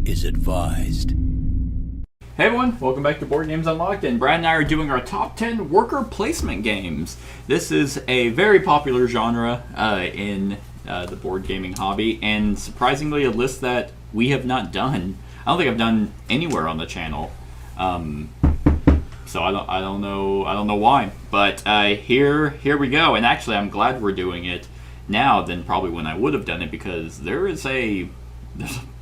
is advised. Hey everyone, welcome back to Board Games Unlocked, and Brad and I are doing our top 10 worker placement games. This is a very popular genre in the board gaming hobby, and surprisingly a list that we have not done. I don't think I've done anywhere on the channel, so I don't know why. But here we go, and actually I'm glad we're doing it now than probably when I would have done it, because there's a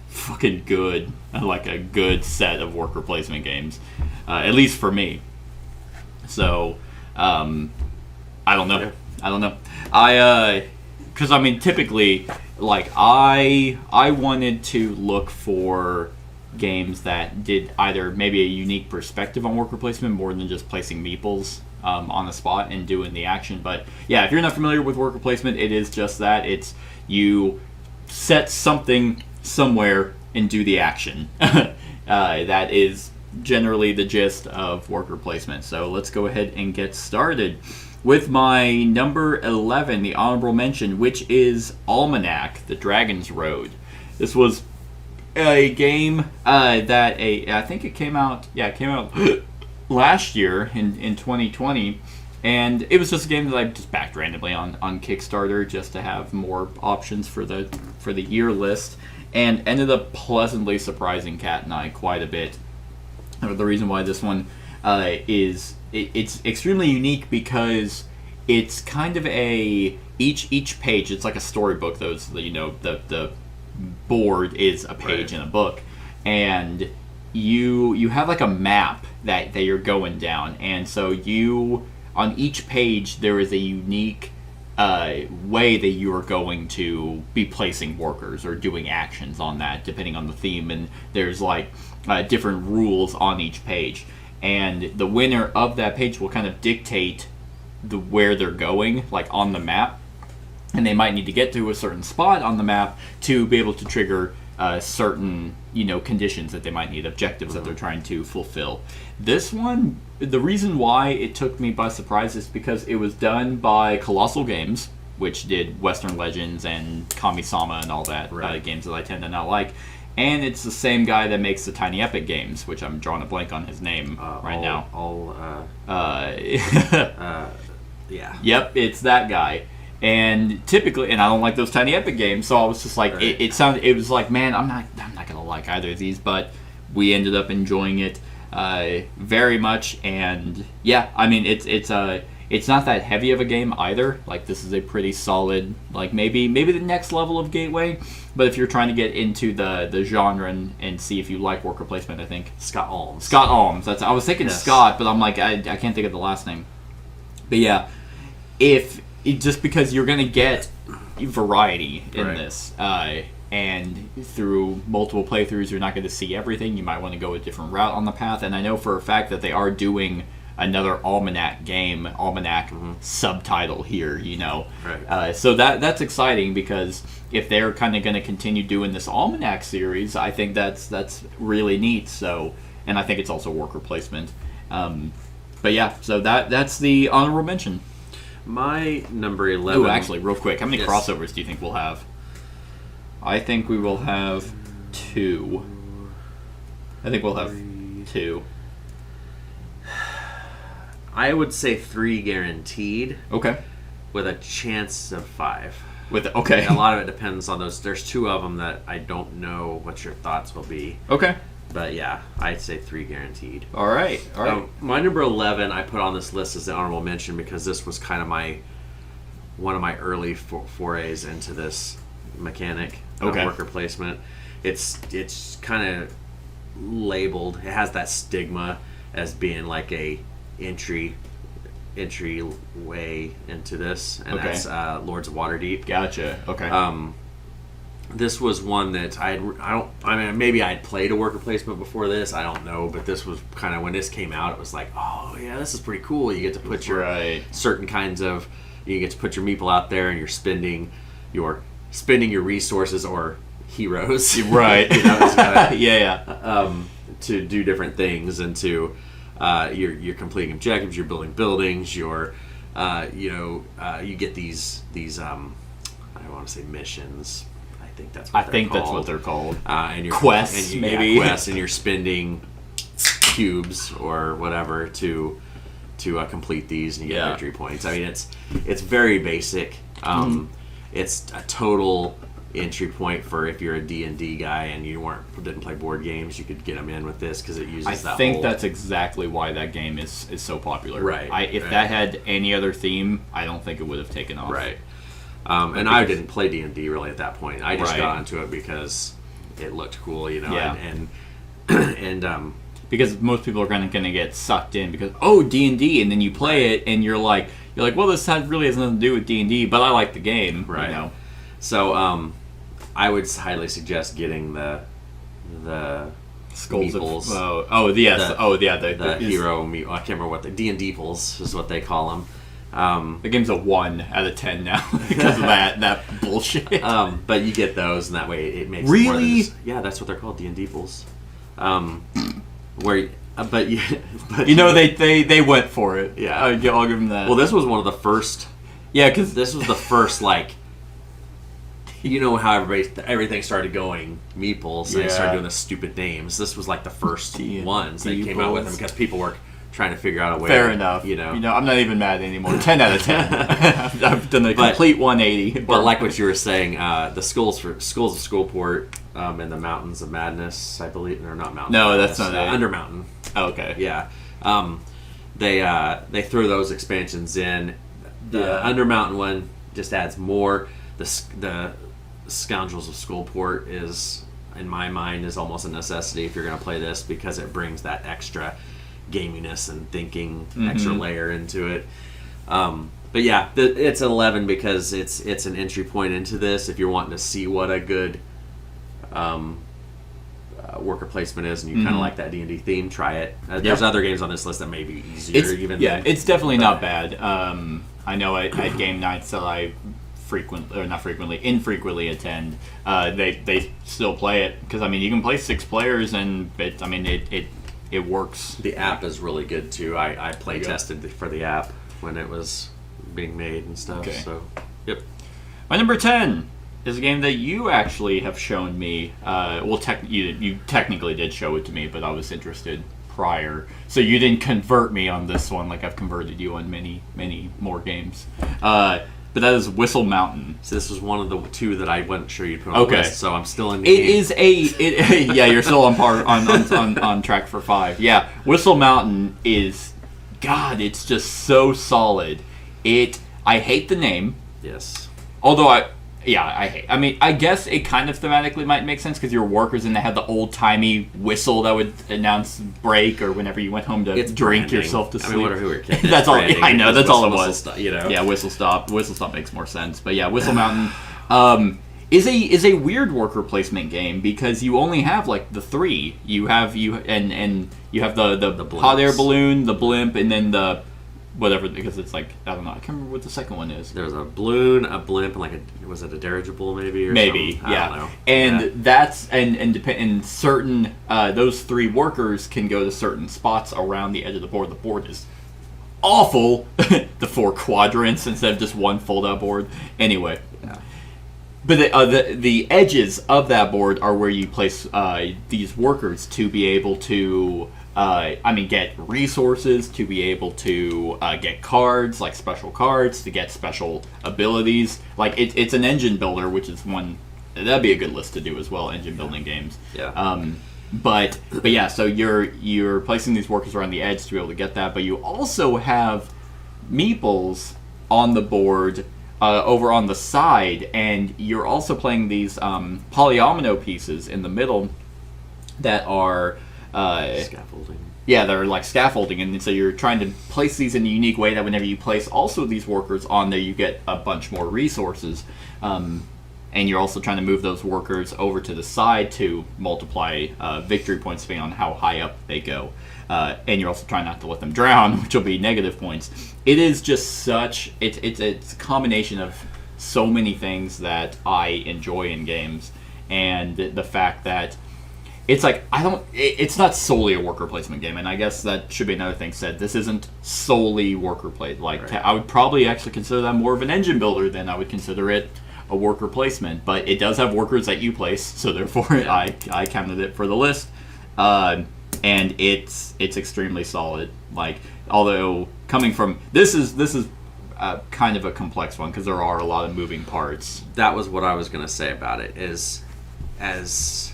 fucking good, like a good set of worker placement games, at least for me. So, I don't know. Because I mean, typically, like I wanted to look for games that did either maybe a unique perspective on worker placement more than just placing meeples on the spot and doing the action. But yeah, if you're not familiar with worker placement, it is just that. It's you set something somewhere and do the action. That is generally the gist of worker placement. So let's go ahead and get started with my number 11, the honorable mention, which is Almanac, The Dragon's Road. This was a game that I think it came out last year in 2020, and it was just a game that I just backed randomly on Kickstarter just to have more options for the year list, and ended up pleasantly surprising Kat and I quite a bit. The reason why this one is it's extremely unique because it's kind of each page, it's like a storybook. The board is a page in a book, and you have like a map that you're going down, and so on each page there is a unique way that you are going to be placing workers or doing actions on that, depending on the theme, and there's like different rules on each page, and the winner of that page will kind of dictate where they're going, like on the map, and they might need to get to a certain spot on the map to be able to trigger certain conditions that they might need, objectives that they're trying to fulfill. This one, the reason why it took me by surprise is because it was done by Colossal Games, which did Western Legends and Kami-sama and all that, games that I tend to not like. And it's the same guy that makes the Tiny Epic games, which I'm drawing a blank on his name now. Yeah. Yep, it's that guy. And typically, and I don't like those Tiny Epic games, so I was just like, it was like, man, I'm not gonna like either of these, but we ended up enjoying it very much. And yeah, I mean, it's not that heavy of a game either. Like, this is a pretty solid, like maybe the next level of gateway. But if you're trying to get into the genre and see if you like worker placement, I think Scott Alms. I was thinking Scott, but I'm like, I can't think of the last name. But yeah, just because you're going to get variety in this, and through multiple playthroughs, you're not going to see everything. You might want to go a different route on the path. And I know for a fact that they are doing another Almanac game, Almanac subtitle here, so that's exciting, because if they're kind of going to continue doing this Almanac series, I think that's really neat. So, and I think it's also worker placement. But yeah, so that's the honorable mention. My number 11... Oh, actually, real quick, how many crossovers do you think we'll have? I think we will have 2. I think we'll have 2. I would say 3 guaranteed. Okay. With a chance of 5. Okay. A lot of it depends on those. There's 2 of them that I don't know what your thoughts will be. Okay. But yeah, I'd say 3 guaranteed. All right. My number 11 I put on this list as the honorable mention because this was kind of one of my early forays into this mechanic of worker placement. It's kind of labeled. It has that stigma as being like a entry way into this, and that's Lords of Waterdeep. Gotcha. Okay. This was one that maybe I'd played a worker placement before this, I don't know, but this was kind of, when this came out, it was like, oh yeah, this is pretty cool. You get to put your certain kinds of, you get to put your meeple out there, and you're spending your resources or heroes, right? To do different things, and to you're completing objectives, you're building buildings, you get these I don't want to say missions. think that's what that's what they're called. And your quests, maybe. Quests, and you're spending cubes or whatever to complete these, and you get victory points. I mean, it's very basic. It's a total entry point for if you're a D&D guy and you didn't play board games, you could get them in with this because it uses I think that's exactly why that game is so popular. Right. If that had any other theme, I don't think it would have taken off. Right. And I didn't play D&D really at that point. I just got into it because it looked cool, you know. Yeah. And because most people are going to get sucked in because D&D, and then you play it and you're like, well, this really has nothing to do with D&D, but I like the game, right? You know? So I would highly suggest getting the Skulls meeples. The hero. I can't remember what the D&D-ples is what they call them. The game's a 1 out of 10 now because of that bullshit. But you get those, and that way it makes really. It more than just, yeah, that's what they're called, D&D-ples. They went for it. Yeah, I'll give them that. Well, this was one of the first. Yeah, because this was the first how everything started going meeples, and they started doing the stupid names. This was like the first ones they came out with them because people were trying to figure out a way. Fair enough. You know, I'm not even mad anymore. 10 out of 10. I've done the complete 180. But like what you were saying, the Skulls of Skullport and the Mountains of Madness, I believe, or not Mountains. No, that's not it. Undermountain. Oh, okay. Yeah. They threw those expansions in. The Undermountain one just adds more. The Scoundrels of Skullport is, in my mind, is almost a necessity if you're going to play this because it brings that extra gaminess and thinking, extra layer into it. But yeah, it's an 11 because it's an entry point into this. If you're wanting to see what a good worker placement is, and you kind of like that D&D theme, try it. There's other games on this list that may be easier. It's definitely not bad. I know at game nights that I infrequently attend, they still play it because you can play 6 players and it works. The app is really good too. I play tested for the app when it was being made and stuff. Okay. So, yep. My number 10 is a game that you actually have shown me. You technically did show it to me, but I was interested prior, so you didn't convert me on this one like I've converted you on many, many more games. But that is Whistle Mountain. So this was one of the 2 that I wasn't sure you'd put on the list, so I'm still in the game. You're still on track for 5. Yeah, Whistle Mountain is, God, it's just so solid. I hate the name. Yes. Although I hate. I guess it kind of thematically might make sense because you're workers and they had the old-timey whistle that would announce break or whenever you went home to drink branding. yourself to sleep. I mean, who are kids? That's all. I know. That's all it was. Stop, Yeah, Whistle Stop. Whistle Stop makes more sense. But yeah, Whistle Mountain is a weird worker placement game because you only have like the 3. You have the hot air balloon, the blimp, and then the whatever, because it's like, I don't know, I can't remember what the second one is. There's a balloon, a blimp, and was it a dirigible maybe? Maybe, something? yeah. I don't know. And that's, and certain, those 3 workers can go to certain spots around the edge of the board. The board is awful. The 4 quadrants instead of just one fold-out board. Anyway. Yeah. But the edges of that board are where you place these workers to be able to get resources, to be able to get cards, like special cards, to get special abilities. Like, it's an engine builder, which is one, that'd be a good list to do as well, engine building games. Yeah. But yeah, so you're placing these workers around the edge to be able to get that, but you also have meeples on the board over on the side, and you're also playing these polyomino pieces in the middle that are scaffolding. Yeah, they're like scaffolding, and so you're trying to place these in a unique way that whenever you place also these workers on there, you get a bunch more resources. And you're also trying to move those workers over to the side to multiply victory points depending on how high up they go. And you're also trying not to let them drown, which will be negative points. It is just such... It's a combination of so many things that I enjoy in games. And the fact that it's like, it's not solely a worker placement game, and I guess that should be another thing said. This isn't solely worker play. Like, right. I would probably actually consider that more of an engine builder than I would consider it a worker placement, but it does have workers that you place, so therefore I counted it for the list. And it's extremely solid. Like, although coming from this is kind of a complex one because there are a lot of moving parts. That was what I was going to say about it. Is as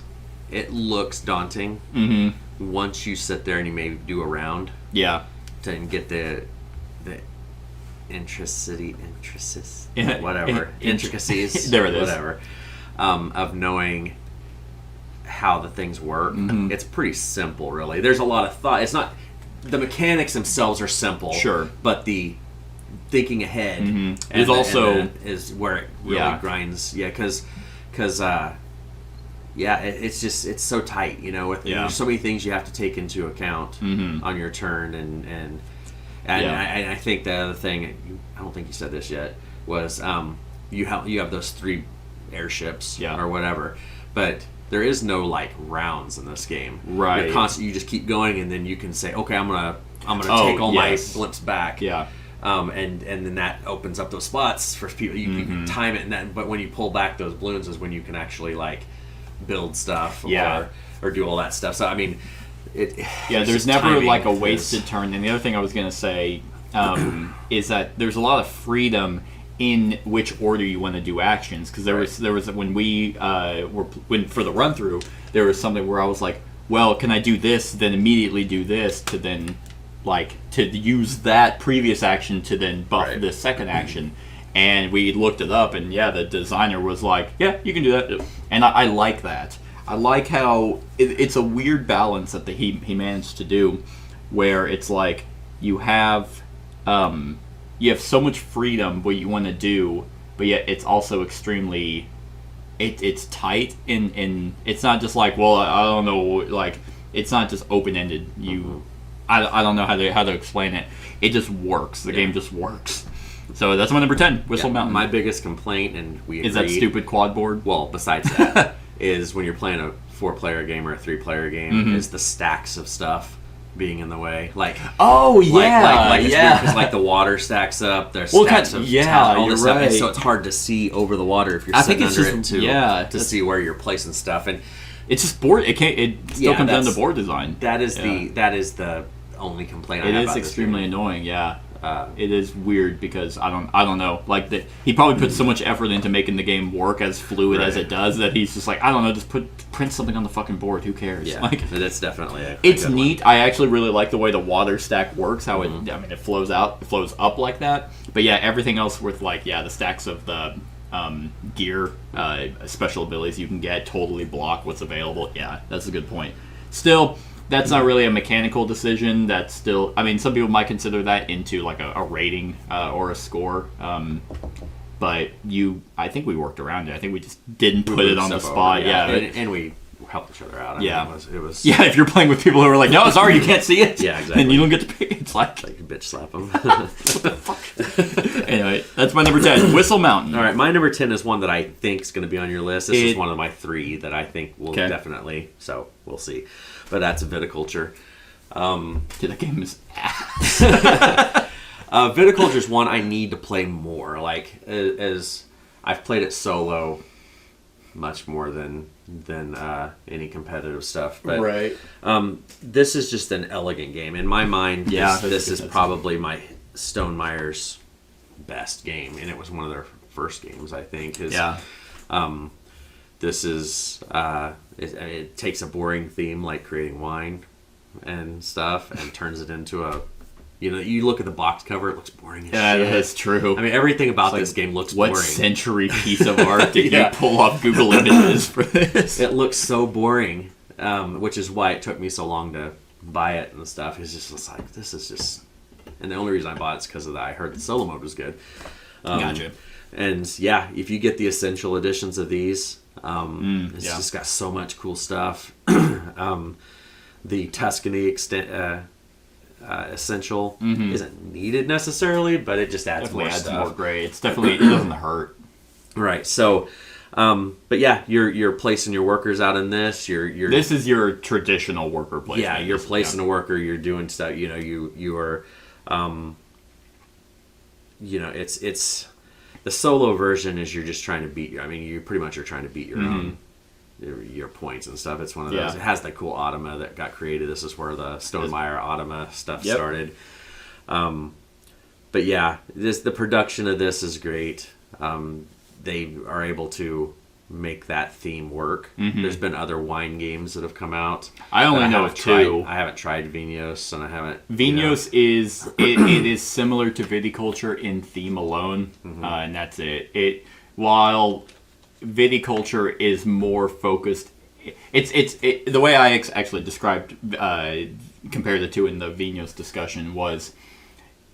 it looks daunting. Mm-hmm. Once you sit there and you maybe do a round, to get the intricacies, there it is, whatever, of knowing how the things work. Mm-hmm. It's pretty simple, really. There's a lot of thought. It's not the mechanics themselves are simple, sure, but the thinking ahead is also is where it really grinds. Yeah, because it's so tight. You know, with there's so many things you have to take into account on your turn, and I think the other thing, I don't think you said this yet, was you have those 3 airships or whatever, but there is no like rounds in this game. Right. You just keep going, and then you can say, okay, I'm gonna take all my blimps back. Yeah. And then that opens up those spots for people. You can time it, but when you pull back those balloons is when you can actually like build stuff or do all that stuff. So I mean, there's never like a wasted turn. And the other thing I was gonna say is that there's a lot of freedom in which order you want to do actions, because there was when we when for the run through, there was something where I was like, well, can I do this, then immediately do this, to then like to use that previous action to then buff this second action. And we looked it up, and the designer was like, yeah, you can do that. And I like that. I like how it's a weird balance that he managed to do, where it's like you have so much freedom what you want to do, but yet it's also extremely it's tight in it's not just like, well, I don't know, like it's not just open-ended. I don't know how to explain it. It just works. The game just works. So that's my number 10, Whistle Mountain. My biggest complaint, and we agreed, is that stupid quad board. Well, besides that, is when you're playing a 4-player game or a 3-player game, is the stacks of stuff being in the way. Like, it's weird because like the water stacks up. There's stacks of all this stuff, and so it's hard to see over the water if you're sitting under it to see where you're placing stuff. And it's just board. It still comes down to board design. That is the only complaint I have about this. It is extremely annoying. It is weird because I don't know. Like he probably put so much effort into making the game work as fluid as it does that he's just like, I don't know, just print something on the fucking board. Who cares? Yeah, like that's definitely it's neat. I actually really like the way the water stack works. How it flows up like that. But everything else with like the stacks of the gear, special abilities you can get totally block what's available. Yeah, that's a good point. Still, that's not really a mechanical decision. That's still, I mean, some people might consider that into like a rating or a score. But I think we worked around it. I think we just didn't put it on the spot. And we helped each other out. I mean, it was. Yeah, if you're playing with people who are like, no, sorry, you can't see it. Yeah, exactly. And you don't get to pick it. It's like you bitch slap them. What the fuck? Anyway, that's my number 10, Whistle Mountain. All right, my number 10 is one that I think is going to be on your list. This is one of my 3 that I think will definitely. So we'll see. But that's Viticulture. That game is ass. Viticulture is one I need to play more. Like, as I've played it solo much more than any competitive stuff. But this is just an elegant game. In my mind, this is probably my Stone Meyer's best game. And it was one of their first games, I think. This is it takes a boring theme like creating wine and stuff and turns it into a, you look at the box cover, it looks boring as shit. Yeah, that's true. I mean, everything about this game looks boring. What century piece of art did you pull off Google Images for this? It looks so boring, which is why it took me so long to buy it and stuff. It's just like, this is just... And the only reason I bought it is because of that. I heard the solo mode was good. Gotcha. And if you get the essential editions of these... it's just got so much cool stuff. The Tuscany essential isn't needed necessarily, but it just adds more stuff. More gray. It's definitely, it doesn't hurt. Right. So, but you're placing your workers out in this. This is your traditional worker placement. Yeah, you're placing a worker. You're doing stuff. You are. It's The solo version is you're just trying to beat your. I mean, you pretty much are trying to beat your own your points and stuff. It's one of those. It has the cool automa that got created. This is where the Stonemeyer automa stuff started. But yeah, the production of this is great. They are able to make that theme work. There's been other wine games that have come out. I only know of two. I haven't tried Vinos, and I haven't. Vinos is it is similar to Viticulture in theme alone, and that's it. While Viticulture is more focused, it's the way I actually described compared the two in the Vinos discussion was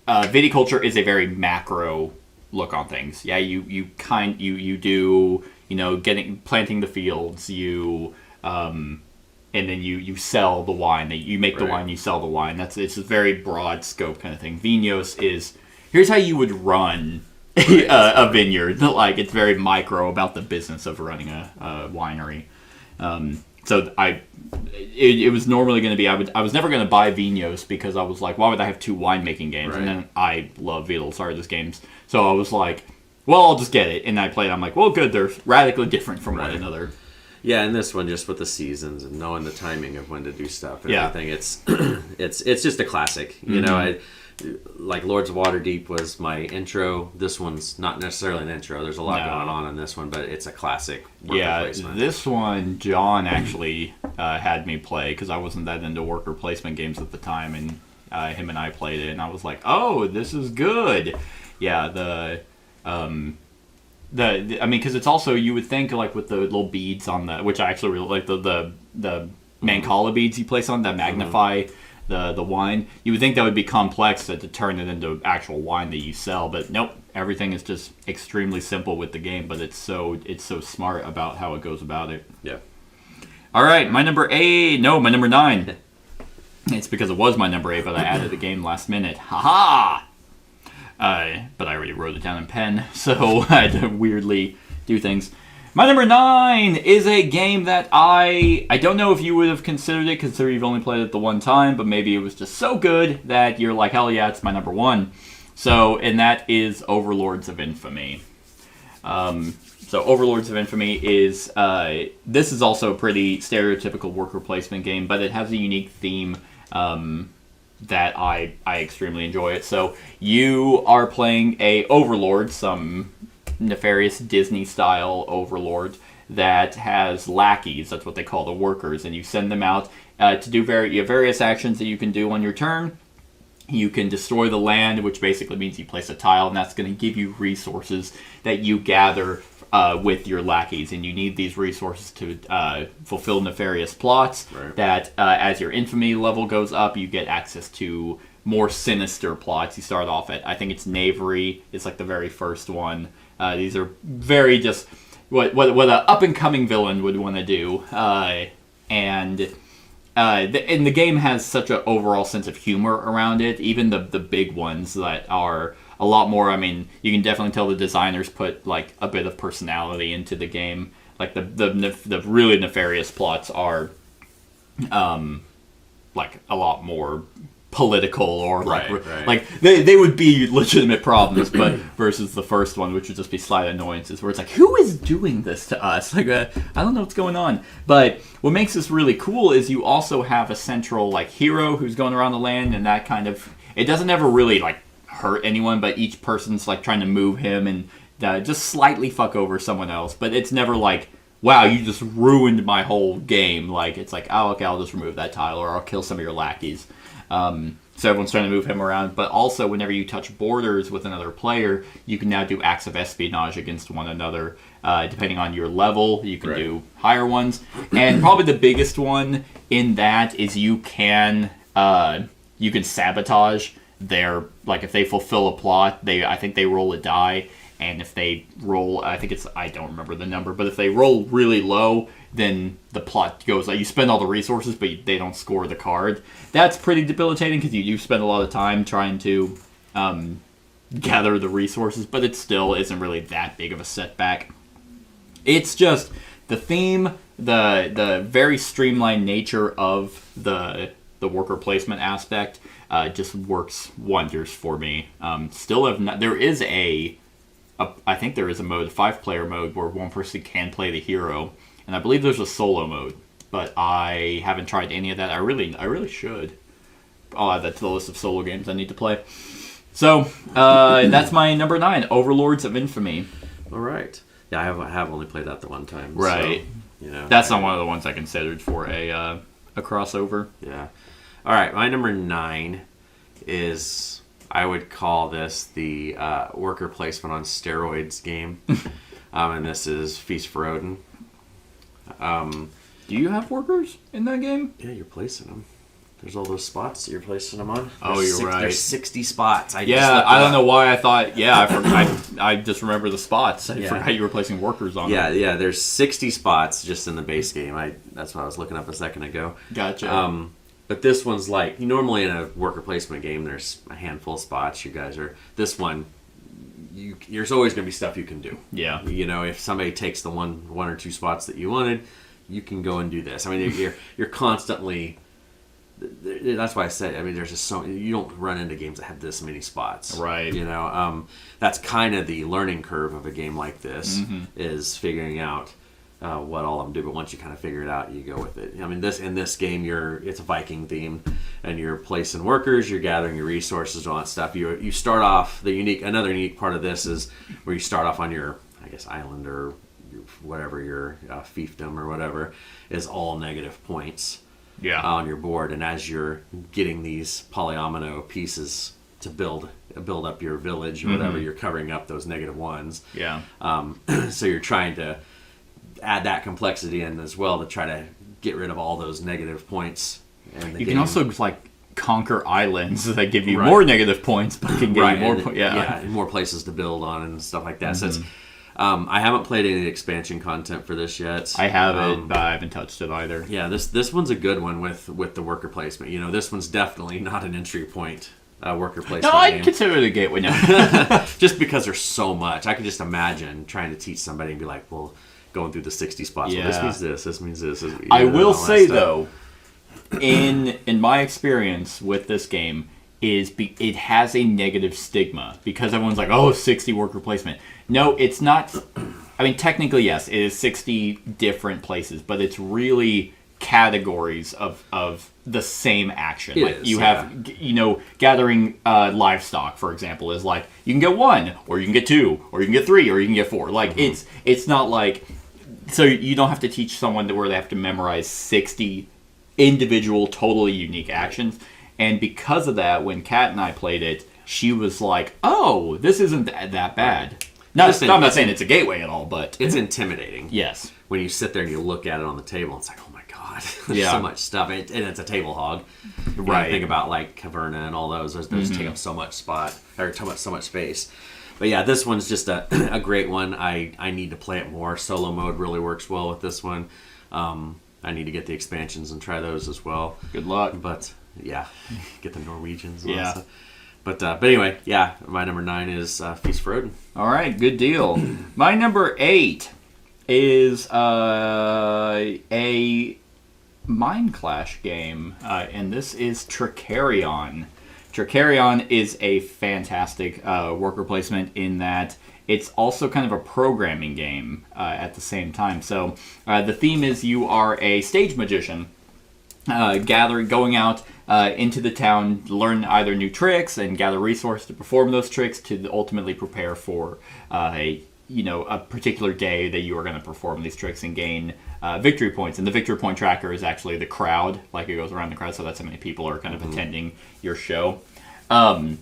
Viticulture is a very macro look on things. Yeah, you do. Planting the fields, and then you sell the wine. You make the wine, you sell the wine. It's a very broad scope kind of thing. Vinos is, here's how you would run a vineyard. Like, it's very micro about the business of running a winery. So it was normally going to be, I was never going to buy Vinos because I was like, why would I have two winemaking games? And then I love Viticulture Artis games. So I was like, well, I'll just get it. And I played. I'm like, well, good. They're radically different from one another. Yeah, and this one just with the seasons and knowing the timing of when to do stuff and everything. It's just a classic. You know, like Lords of Waterdeep was my intro. This one's not necessarily an intro. There's a lot going on in this one, but it's a classic worker placement. This one, John actually had me play because I wasn't that into worker placement games at the time, and him and I played it, and I was like, oh, this is good. Yeah, because it's also, you would think, like, with the little beads on the, which I actually really like, the Mancala beads you place on that magnify the wine, you would think that would be complex to turn it into actual wine that you sell, but nope, everything is just extremely simple with the game, but it's so smart about how it goes about it. Yeah. All right, my number 9. It's because it was my number 8, but I added the game last minute. Haha! But I already wrote it down in pen, so I had to weirdly do things. My number 9 is a game that I don't know if you would have considered it, considering you've only played it the one time, but maybe it was just so good that you're like, hell yeah, it's my number 1. And that is Overlords of Infamy. So Overlords of Infamy is, this is also a pretty stereotypical worker placement game, but it has a unique theme, that I extremely enjoy it. So you are playing a overlord, some nefarious Disney-style overlord that has lackeys. That's what they call the workers, and you send them out to do various actions that you can do on your turn. You can destroy the land, which basically means you place a tile, and that's going to give you resources that you gather with your lackeys, and you need these resources to fulfill nefarious plots that as your infamy level goes up, you get access to more sinister plots. You start off at, I think it's Knavery, it's like the very first one. These are very just what an up-and-coming villain would want to do. And the game has such an overall sense of humor around it, even the big ones that are a lot more. I mean, you can definitely tell the designers put like a bit of personality into the game. Like the really nefarious plots are like a lot more political, or like they would be legitimate problems, but versus the first one, which would just be slight annoyances where it's like, who is doing this to us? Like, I don't know what's going on. But what makes this really cool is you also have a central like hero who's going around the land, and that kind of, it doesn't ever really like hurt anyone, but each person's like trying to move him and just slightly fuck over someone else, but it's never like, wow, you just ruined my whole game. Like, it's like, oh, okay, I'll just remove that tile, or I'll kill some of your lackeys. So everyone's trying to move him around, but also whenever you touch borders with another player, you can now do acts of espionage against one another. Depending on your level, you can do higher ones. And probably the biggest one in that is you can sabotage their, like, if they fulfill a plot, I think they roll a die, and if they roll, I don't remember the number, but if they roll really low, then the plot goes, like, you spend all the resources, but they don't score the card. That's pretty debilitating, because you spend a lot of time trying to gather the resources, but it still isn't really that big of a setback. It's just the theme, the very streamlined nature of the worker placement aspect just works wonders for me. There is a I think there is a 5-player mode where one person can play the hero, and I believe there's a solo mode, but I haven't tried any of that. I really should. I'll add that to the list of solo games I need to play. So that's my number 9, Overlords of Infamy. All right. Yeah, I have only played that the one time. Right. So, that's not one of the ones I considered for a crossover. Yeah. All right. My number 9 is, I would call this the worker placement on steroids game, and this is Feast for Rhoden. Do you have workers in that game? Yeah, you're placing them. There's all those spots that you're placing them on. You're right. There's 60 spots. I don't know why I thought. Yeah, I just remember the spots. I forgot you were placing workers on them. Yeah. There's 60 spots just in the base game. That's what I was looking up a second ago. Gotcha. But this one's like, normally in a worker placement game, there's a handful of spots. You guys are, this one, there's always going to be stuff you can do. Yeah. If somebody takes the one or two spots that you wanted, you can go and do this. I mean, you're constantly. That's why I said. I mean, there's just so you don't run into games that have this many spots, right? That's kind of the learning curve of a game like this, is figuring out what all of them do. But once you kind of figure it out, you go with it. I mean, in this game, it's a Viking theme, and you're placing workers, you're gathering your resources, all that stuff. You start off another unique part of this is where you start off on your, I guess, island or whatever your fiefdom or whatever is all negative points. Yeah. On your board, and as you're getting these polyomino pieces to build up your village or whatever, you're covering up those negative ones. Yeah. So you're trying to add that complexity in as well to try to get rid of all those negative points. You can also conquer islands that give you more negative points, but can give you more points. And more places to build on and stuff like that. So it's. I haven't played any expansion content for this yet. I haven't, but I haven't touched it either. Yeah, this one's a good one with the worker placement. This one's definitely not an entry point worker placement. No, I'd consider it a gateway now. Just because there's so much. I could just imagine trying to teach somebody and be like, well, going through the 60 spots. Yeah. Well, this means this. I will say, though, in my experience with this game, it has a negative stigma because everyone's like, 60 worker placement. No, it's not. I mean, technically, yes, it is 60 different places, but it's really categories of the same action. You have, gathering livestock, for example, is like you can get 1, or you can get 2, or you can get 3, or you can get 4. Like it's not like, so you don't have to teach someone where they have to memorize 60 individual, totally unique actions. And because of that, when Kat and I played it, she was like, "Oh, this isn't that bad." I'm not saying it's a gateway at all, but it's intimidating. Yes, when you sit there and you look at it on the table, it's like, "Oh my god, there's so much stuff," and it's a table hog. Right. Think about like Caverna and all those take up so much so much space. But yeah, this one's just a great one. I need to play it more. Solo mode really works well with this one. I need to get the expansions and try those as well. Good luck. But yeah, get the Norwegians. And all that stuff. But anyway, yeah, my number 9 is Feast for Rhoden. All right, good deal. My number 8 is a Mind Clash game, and this is Tricarion. Tricarion is a fantastic worker placement in that it's also kind of a programming game at the same time. So the theme is you are a stage magician, going out into the town, learn either new tricks and gather resources to perform those tricks to ultimately prepare for a particular day that you are going to perform these tricks and gain victory points. And the victory point tracker is actually the crowd, like it goes around the crowd, so that's how many people are kind of attending your show. And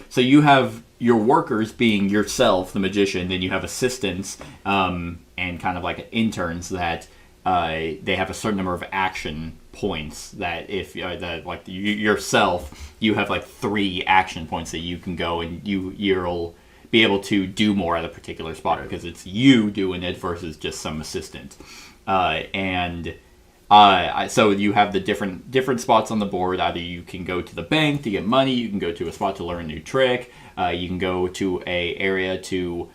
so you have your workers being yourself, the magician, then you have assistants and kind of like interns that they have a certain number of action points that if yourself, you have like 3 action points that you can go and you'll be able to do more at a particular spot because it's you doing it versus just some assistant. So you have the different spots on the board. Either you can go to the bank to get money, you can go to a spot to learn a new trick, you can go to a area to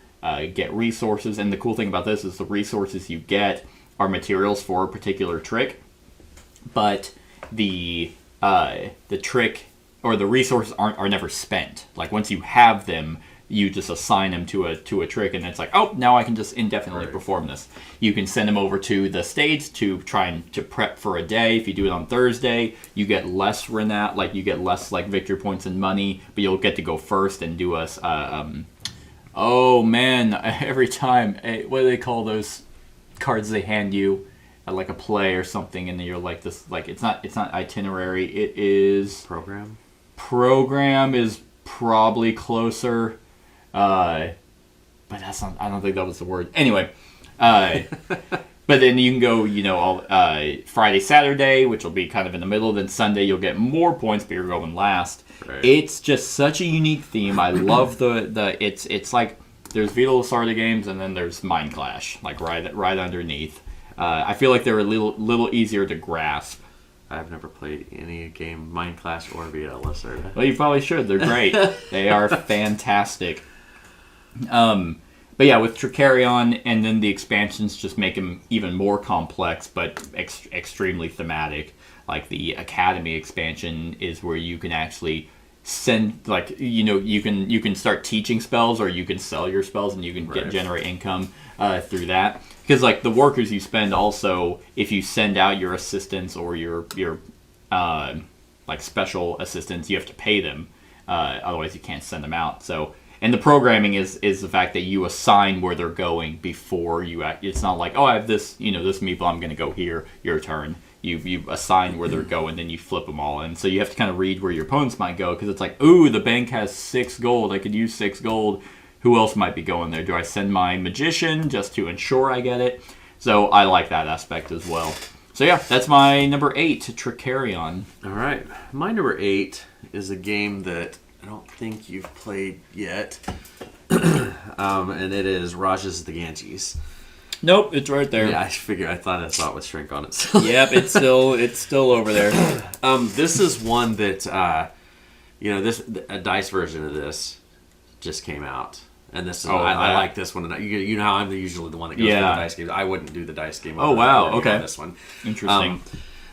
get resources. And the cool thing about this is the resources you get are materials for a particular trick, but the trick or the resources are never spent. Like once you have them, you just assign them to a trick, and it's like, oh, now I can just indefinitely perform this. You can send them over to the stage to try and to prep for a day. If you do it on Thursday, you get less renown, like you get less like victory points and money, but you'll get to go first and do oh man, every time, what do they call those cards they hand you? Like a play or something, and then you're like this, like it's not itinerary, it is program is probably closer, but that's not, I don't think that was the word anyway. But then you can go, all Friday, Saturday, which will be kind of in the middle. Then Sunday you'll get more points, but you're going last. Right. It's just such a unique theme. I love it's like there's Vita Lusarda games, and then there's Mind Clash, like right underneath. I feel like they're a little easier to grasp. I've never played any game, Mind Clash or Vita Lusarda. Well, you probably should. They're great. They are fantastic. But yeah, with Tricarion, and then the expansions just make them even more complex, but extremely thematic. Like the Academy expansion is where you can actually send, like, you can start teaching spells, or you can sell your spells, and you can generate income through that. Because like the workers you spend also, if you send out your assistants or your like special assistants, you have to pay them. Otherwise, you can't send them out. So. And the programming is the fact that you assign where they're going before you act. It's not like, oh, I have this, this meeple, I'm going to go here, your turn. You assign where they're going, then you flip them all. And so you have to kind of read where your opponents might go, because it's like, ooh, the bank has 6 gold. I could use 6 gold. Who else might be going there? Do I send my magician just to ensure I get it? So I like that aspect as well. So yeah, that's my number 8, Tricarion. All right. My number 8 is a game that I don't think you've played yet, and it is Rajas the Ganges. Nope, it's right there. Yeah, I thought I saw it with shrink on it. Yep, it's still over there. This is one that a dice version of this just came out, and this is I like this one. And you know how I'm usually the one that goes for the dice games. I wouldn't do the dice game. Oh wow, okay. On this one, interesting.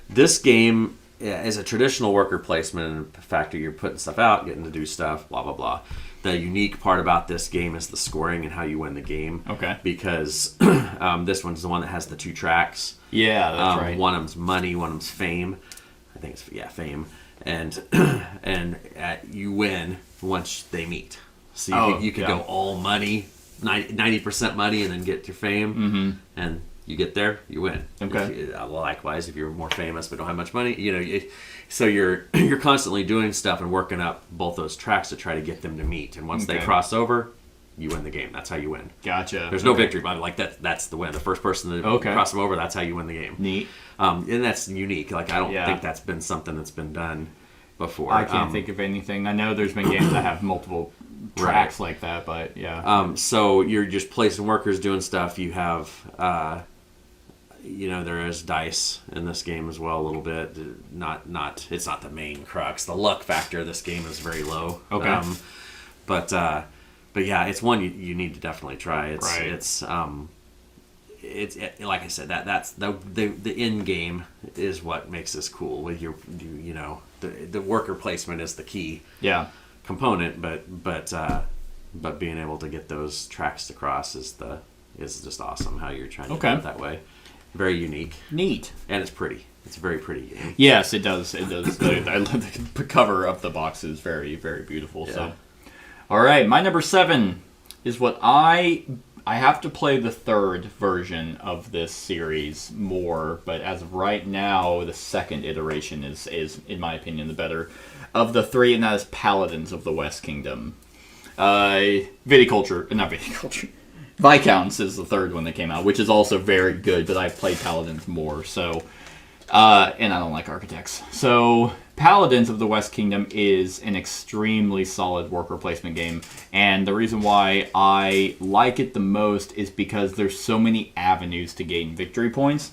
This game. Yeah, as a traditional worker placement and the fact that you're putting stuff out, getting to do stuff, blah, blah, blah. The unique part about this game is the scoring and how you win the game. Okay. Because this one's the one that has the 2 tracks. Yeah, that's right. One of them's money, one of them's fame. I think it's, fame. And you win once they meet. So you could go all money, 90% money, and then get your fame. Mm-hmm. And you get there, you win. Okay. Likewise, if you're more famous but don't have much money, so you're constantly doing stuff and working up both those tracks to try to get them to meet. And once they cross over, you win the game. That's how you win. Gotcha. There's no victory, but like that's the win. The first person to cross them over, that's how you win the game. Neat. And that's unique. Like I don't think that's been something that's been done before. I can't think of anything. I know there's been games that have multiple tracks like that, but yeah. So you're just placing workers, doing stuff. You have. There is dice in this game as well a little bit. It's not the main crux. The luck factor of this game is very low. Okay. But yeah, it's one you need to definitely try. It's like I said, that's the end game is what makes this cool. With the worker placement is the key component, but being able to get those tracks to cross is just awesome. How you're trying to do it that way. Very unique. Neat. And it's pretty. It's a very pretty game. Yes, it does. It does. I love the cover of the box is very, very beautiful. Yeah. So, all right, my number 7 is what I have to play the 3rd version of this series more, but as of right now, the 2nd iteration is in my opinion the better of the 3, and that is Paladins of the West Kingdom. Viticulture, not Viticulture. Viscounts is the 3rd one that came out, which is also very good, but I've played Paladins more, so... and I don't like Architects. So, Paladins of the West Kingdom is an extremely solid worker placement game, and the reason why I like it the most is because there's so many avenues to gain victory points,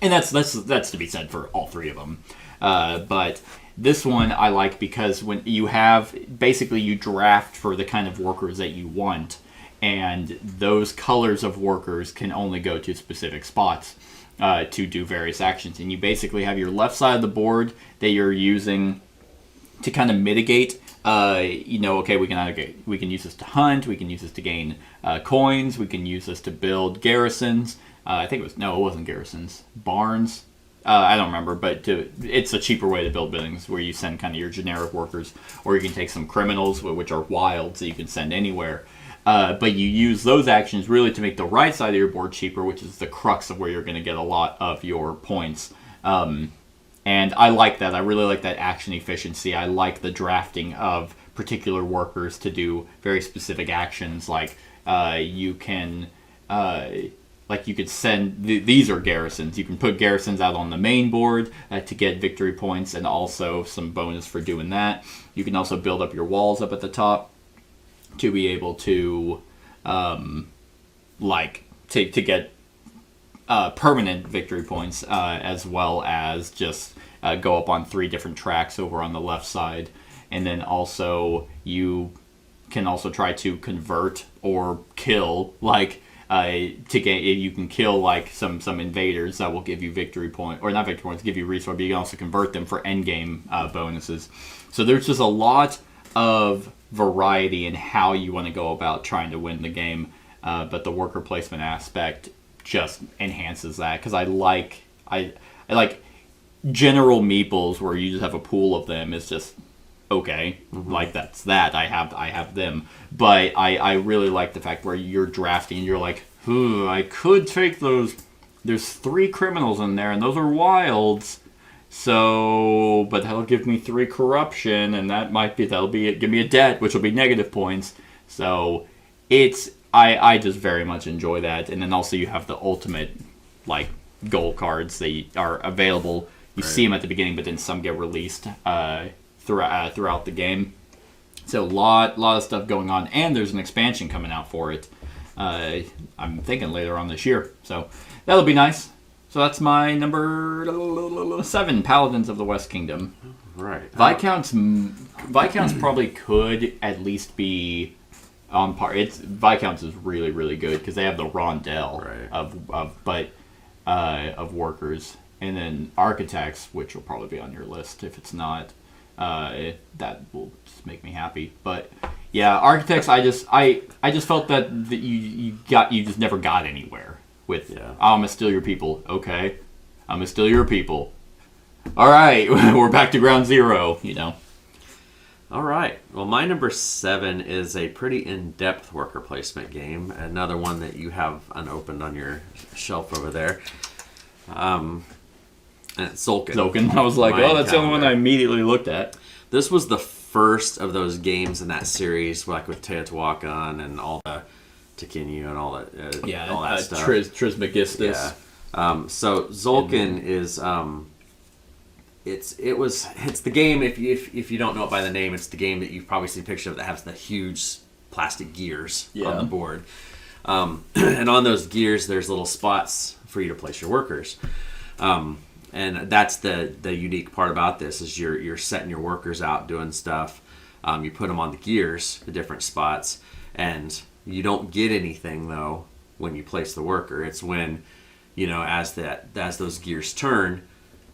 and that's to be said for all 3 of them. But this one I like because when you have... Basically, you draft for the kind of workers that you want, and those colors of workers can only go to specific spots to do various actions. And you basically have your left side of the board that you're using to kind of mitigate okay, we can use this to hunt, we can use this to gain coins, we can use this to build garrisons. It wasn't garrisons, barns. I don't remember, but it's a cheaper way to build buildings where you send kind of your generic workers, or you can take some criminals, which are wild, so you can send anywhere. But you use those actions really to make the right side of your board cheaper, which is the crux of where you're going to get a lot of your points. And I like that. I really like that action efficiency. I like the drafting of particular workers to do very specific actions, like you can... you could send... These are garrisons. You can put garrisons out on the main board to get victory points and also some bonus for doing that. You can also build up your walls up at the top to be able to, to get permanent victory points, as well as just go up on 3 different tracks over on the left side. And then also you can also try to convert or kill, you can kill some invaders that will give you victory point, or not victory points, give you resource, but you can also convert them for endgame bonuses. So there's just a lot of variety in how you want to go about trying to win the game, but the worker placement aspect just enhances that, because I like general meeples where you just have a pool of them is just okay. That's that. I have them. But I really like the fact where you're drafting and you're like, I could take those. There's 3 criminals in there and those are wilds. So, but that'll give me 3 corruption, and that'll give me a debt, which will be negative points. So I just very much enjoy that. And then also you have the ultimate goal cards. They are available. You see them at the beginning, but then some get released throughout the game. So a lot of stuff going on, and there's an expansion coming out for it. I'm thinking later on this year, so that'll be nice. So that's my number 7, Paladins of the West Kingdom. Right. Viscounts probably could at least be on par. Viscounts is really, really good because they have the rondel of workers, and then Architects, which will probably be on your list. If it's not, that will just make me happy. But yeah, Architects, I just felt that you just never got anywhere with. I'm gonna steal your people. Okay, I'm gonna steal your people. All right, we're back to ground zero. All right. Well, my number 7 is a pretty in-depth worker placement game. Another one that you have unopened on your shelf over there. And it's Tzolk'in. I was like, that's the only one I immediately looked at. This was the first of those games in that series, with Teotihuacan and all the Tequinu and all that, all that stuff. Trismegistus. Yeah. So Tzolk'in is it's the game. If you don't know it by the name, it's the game that you've probably seen a picture of that has the huge plastic gears on the board. And on those gears, there's little spots for you to place your workers. And that's the unique part about this is you're setting your workers out doing stuff. You put them on the gears, the different spots, and you don't get anything though when you place the worker. It's when, as those gears turn,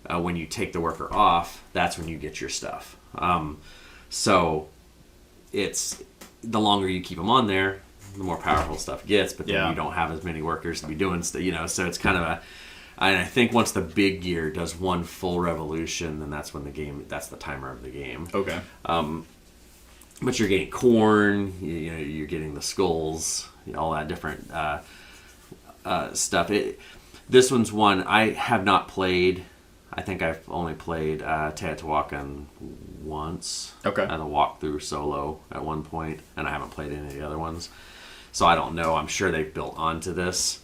when you take the worker off, that's when you get your stuff. So it's the longer you keep them on there, the more powerful stuff gets. But then you don't have as many workers to be doing stuff. So it's kind of and I think once the big gear does one full revolution, then that's when that's the timer of the game. Okay. But you're getting corn, you're getting the skulls, all that different stuff. This one's one I have not played. I think I've only played Teotihuacan once. Okay. And a walkthrough solo at one point, and I haven't played any of the other ones. So I don't know. I'm sure they've built onto this.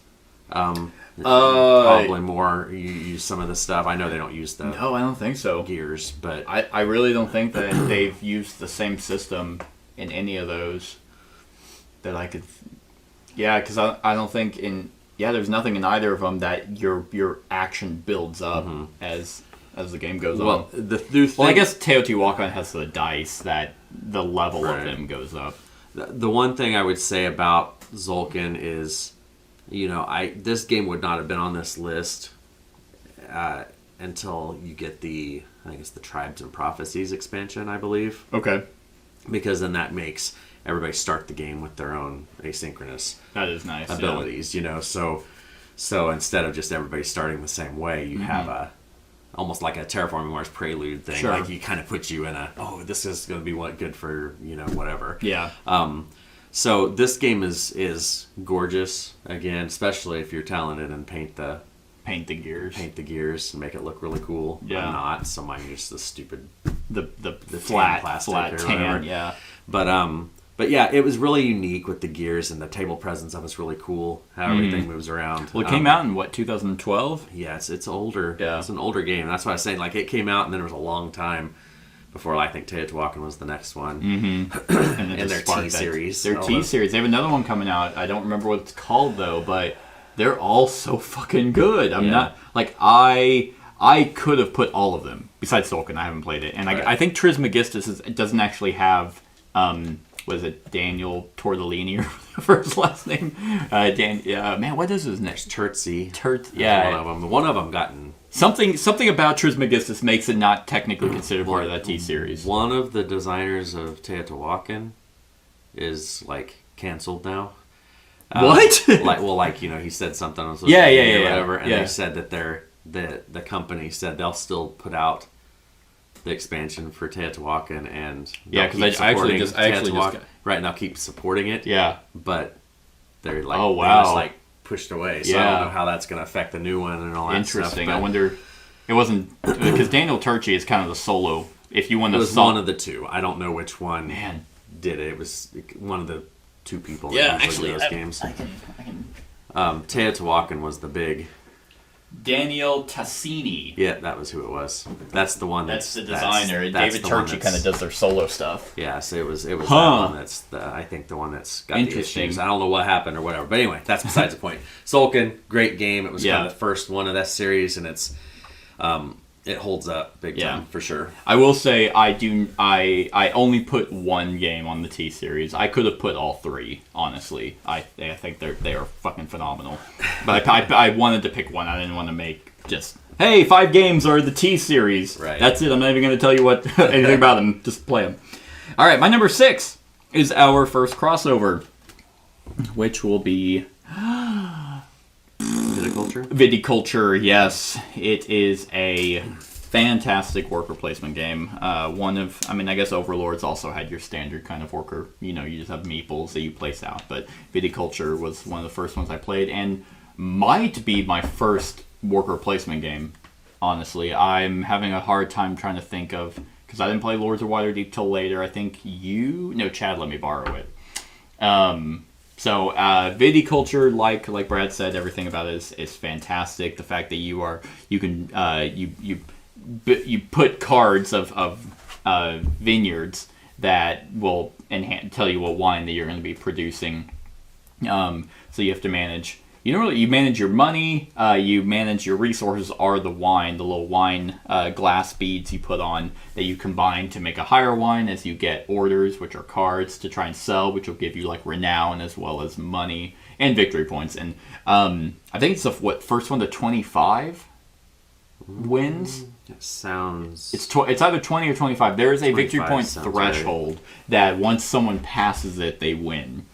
Probably more. You use some of the stuff. I know they don't use the. No, I don't think so. Gears, but I really don't think that they've used the same system in any of those that I could. Yeah, because I don't think in. Yeah, there's nothing in either of them that your action builds up as the game goes on. Well, I guess Teotihuacan has the dice that the level of them goes up. The one thing I would say about Tzolk'in is, this game would not have been on this list until you get the Tribes and Prophecies expansion, I believe. Okay. because then that makes everybody start the game with their own asynchronous that is nice abilities. You know, so instead of just everybody starting the same way, you have a almost like a Terraforming Mars prelude thing. Sure. Like, he kind of puts you in this is going to be good for, whatever. Yeah. So this game is gorgeous, again, especially if you're talented and paint the gears and make it look really cool. Yeah. I'm not, so mine is the stupid the flat tan, yeah. But yeah, it was really unique with the gears, and the table presence of it's really cool. How everything moves around. Well, it came out in 2012? Yeah, it's older. Yeah. It's an older game. That's why I was saying, like, it came out and then there was a long time before, I think Teotihuacan was the next one. Mm-hmm. And their T-series. Their T-series. They have another one coming out. I don't remember what it's called, though, but they're all so fucking good. I'm not... Like, I could have put all of them, besides Sulkin. I haven't played it. And I think Trismegistus doesn't actually have... was it Daniel Tortellini or for his last name? Man, what is his name? Tertzi. Yeah. One of them. One of them gotten... Something about Trismegistus makes it not technically considered part of that T-series. One of the designers of Teotihuacan is, like, canceled now. What? He said something on social media or whatever, and they said that the company said they'll still put out the expansion for Teotihuacan, and because I actually just right now keep supporting it. Yeah, but they're like, oh wow, just, like, pushed away. So I don't know how that's going to affect the new one and all that stuff. Interesting. I wonder. It wasn't because Daniel Turchi is kind of the solo. If you want to, it was one of the two. I don't know which one did it. It was one of the two people. Yeah, that actually, do those games. I can. Teotihuacan was the big. Daniel Tassini. Yeah, that was who it was. That's the one. That's the designer. David Turchi kind of does their solo stuff. Yeah, so it was that one that's I think the one that's got the issues. I don't know what happened or whatever, but anyway, that's besides the point. Sulkin, great game. It was kind of the first one of that series, and it's it holds up big time for sure. I will say I only put one game on the T series. I could have put all three, honestly. I think they are fucking phenomenal. But I wanted to pick one. I didn't want to make just, hey, 5 games are the T series. Right. That's it. I'm not even going to tell you anything about them. Just play them. All right, my number 6 is our first crossover, which will be Viticulture, yes. It is a fantastic worker placement game. I guess Overlords also had your standard kind of worker. You just have meeples that you place out. But Viticulture was one of the first ones I played, and might be my first worker placement game, honestly. I'm having a hard time trying to think of, because I didn't play Lords of Waterdeep till later. I think Chad let me borrow it. So Viticulture, like Brad said, everything about it is fantastic. The fact that you put cards of vineyards that will tell you what wine that you're going to be producing. So you have to manage. You manage your money. You manage your resources. Are the wine, the little wine glass beads you put on that you combine to make a higher wine as you get orders, which are cards to try and sell, which will give you like renown as well as money and victory points. And I think it's the first one to 25 wins. It sounds. It's either 20 or 25. There is a victory point threshold that once someone passes it, they win.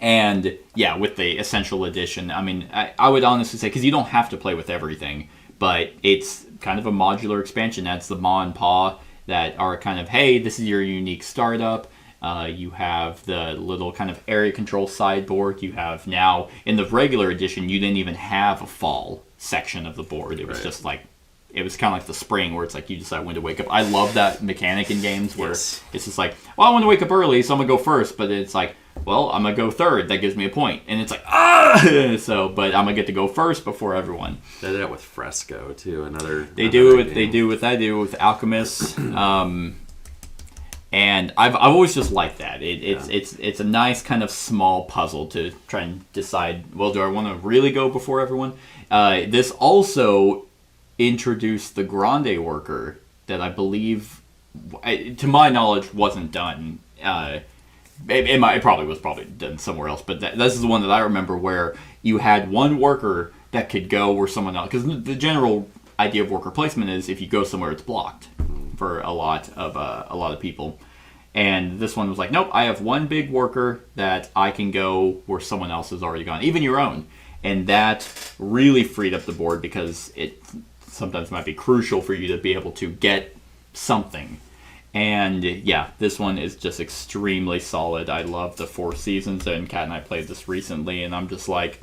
And yeah, with the Essential Edition, I mean, I would honestly say, because you don't have to play with everything, but it's kind of a modular expansion. That's the Ma and Pa that are kind of, hey, this is your unique startup. You have the little kind of area control sideboard. You have now, in the regular edition, you didn't even have a fall section of the board. It was just like, it was kind of like the spring where it's like you decide when to wake up. I love that mechanic in games where it's just like, well, I want to wake up early, so I'm going to go first. But it's like, well, I'm going to go third. That gives me a point. And it's like, but I'm going to get to go first before everyone. They did that with Fresco, too. They do with Alchemist. And I've always just liked that. It's a nice kind of small puzzle to try and decide, well, do I want to really go before everyone? This also introduced the Grande worker that I believe, to my knowledge, wasn't done. It probably was done somewhere else, but this is the one that I remember where you had one worker that could go where someone else, because the general idea of worker placement is if you go somewhere it's blocked. for a lot of people. And this one was like, nope, I have one big worker that I can go where someone else has already gone, even your own. And that really freed up the board because it sometimes might be crucial for you to be able to get something. And yeah, this one is just extremely solid. I love the Four Seasons, and Kat and I played this recently, and I'm just like,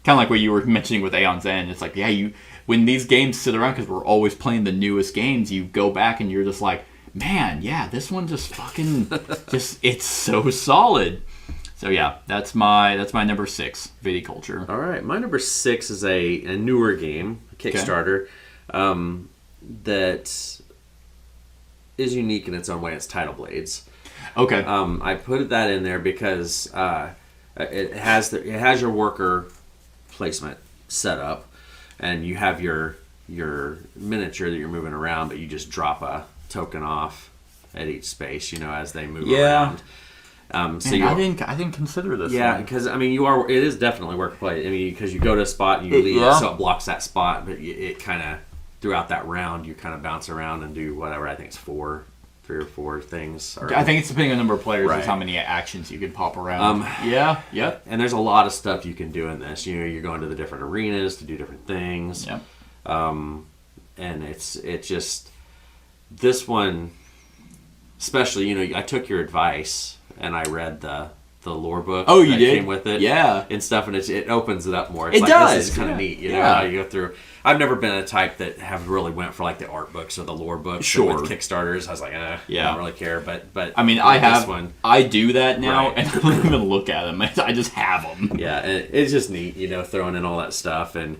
kind of like what you were mentioning with Aeon's End. It's like, yeah, when these games sit around, because we're always playing the newest games, you go back and you're just like, man, yeah, this one just fucking, it's so solid. So yeah, that's my number 6, Viticulture. All right, my number 6 is a newer game, a Kickstarter, that is unique in its own way. It's Tidal Blades. Okay. I put that in there because it has your worker placement set up, and you have your miniature that you're moving around, but you just drop a token off at each space, as they move around. So I didn't consider this. Yeah, because it is definitely worker play. Because you go to a spot and you leave, so it blocks that spot, but it kind of throughout that round you kind of bounce around and do whatever. I think it's 3 or 4 things. I think it's depending on the number of players, right. Is how many actions you can pop around. Yeah. And there's a lot of stuff you can do in this. You're going to the different arenas to do different things. Yep. And it's just this one, especially. I took your advice and I read the lore book. Oh, you that did? Came with it, yeah, and stuff, and it opens it up more. It's it like, does. This is kind of neat, how you go through. I've never been a type that have really went for like the art books or the lore books. Sure. With Kickstarters, I was like, I don't really care. But I mean, I do that now, right. and I don't even look at them. I just have them. Yeah, and it's just neat, throwing in all that stuff, and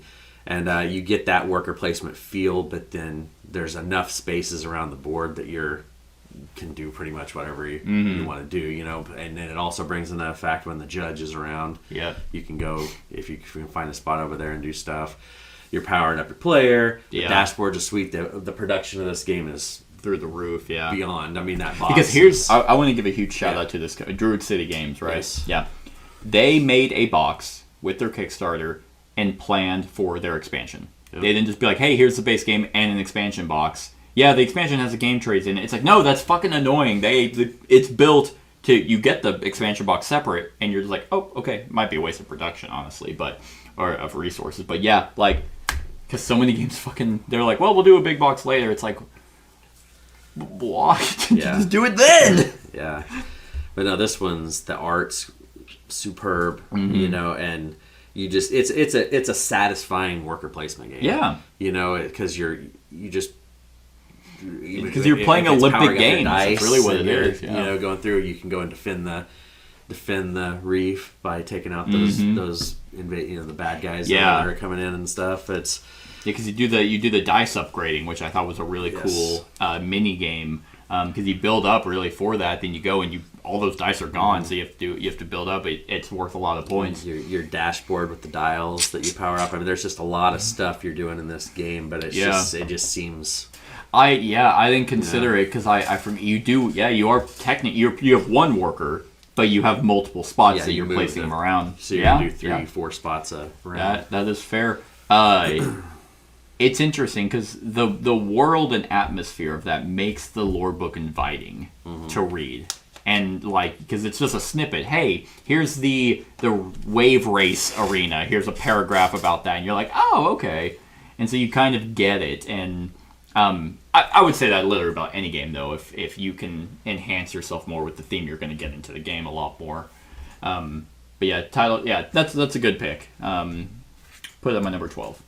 you get that worker placement feel, but then there's enough spaces around the board that you can do pretty much whatever you want to do, and then it also brings in that fact when the judge is around. Yeah, you can go if you can find a spot over there and do stuff. You're powering up your player. The dashboard's is sweet. The production of this game is through the roof. Yeah, beyond. I mean, that box. Because I want to give a huge shout out to this Druid City Games, right? Yes. Yeah, they made a box with their Kickstarter and planned for their expansion. Yep. They didn't just be like, hey, here's the base game and an expansion box. Yeah, the expansion has a game trays in it. It's like, no, that's fucking annoying. It's built to, you get the expansion box separate, and you're just like, oh, okay, might be a waste of production, honestly, or of resources. But yeah, like, because so many games they're like, well, we'll do a big box later. It's like, why? Just do it then. Yeah. But no, this one's, the art's superb, and you just, it's a satisfying worker placement game. Yeah. Because because you're playing Olympic games. That's really what it is. Yeah. Going through, you can go and defend the reef by taking out those the bad guys that are coming in and stuff. It's because you do the dice upgrading, which I thought was a really cool mini game. Because you build up really for that, then you go and all those dice are gone, so you have to build up. It's worth a lot of points. Your dashboard with the dials that you power up. I mean, there's just a lot of stuff you're doing in this game, but it just seems. I didn't consider it because you have one worker, but you have multiple spots that you're placing them around. So you can do 3-4 spots around. That is fair. It's interesting because the world and atmosphere of that makes the lore book inviting to read. And because it's just a snippet. Hey, here's the wave race arena. Here's a paragraph about that, and you're like, oh, okay. And so you kind of get it. And I would say that literally about any game, though. If you can enhance yourself more with the theme, you're going to get into the game a lot more. But yeah, that's a good pick. Put it at my number 12.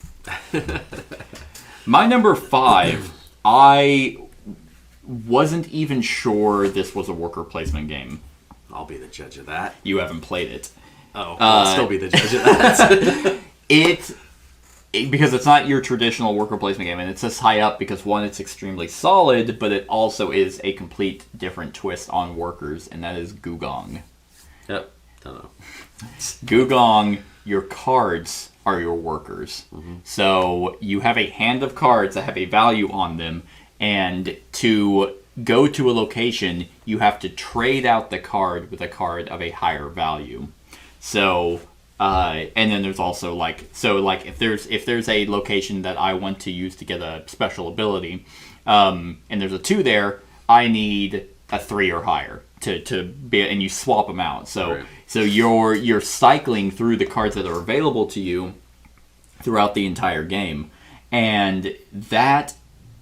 My number 5, I wasn't even sure this was a worker placement game. I'll be the judge of that. You haven't played it. Oh, I'll still be the judge of that. Because it's not your traditional worker placement game, and it says high up because, one, it's extremely solid, but it also is a complete different twist on workers, and that is Gugong. Yep, don't know. Gugong, your cards are your workers. So you have a hand of cards that have a value on them, and to go to a location, you have to trade out the card with a card of a higher value. So, and then there's also if there's a location that I want to use to get a special ability, and there's a 2 there, I need a 3 or higher to be, and you swap them out. So you're cycling through the cards that are available to you throughout the entire game, and that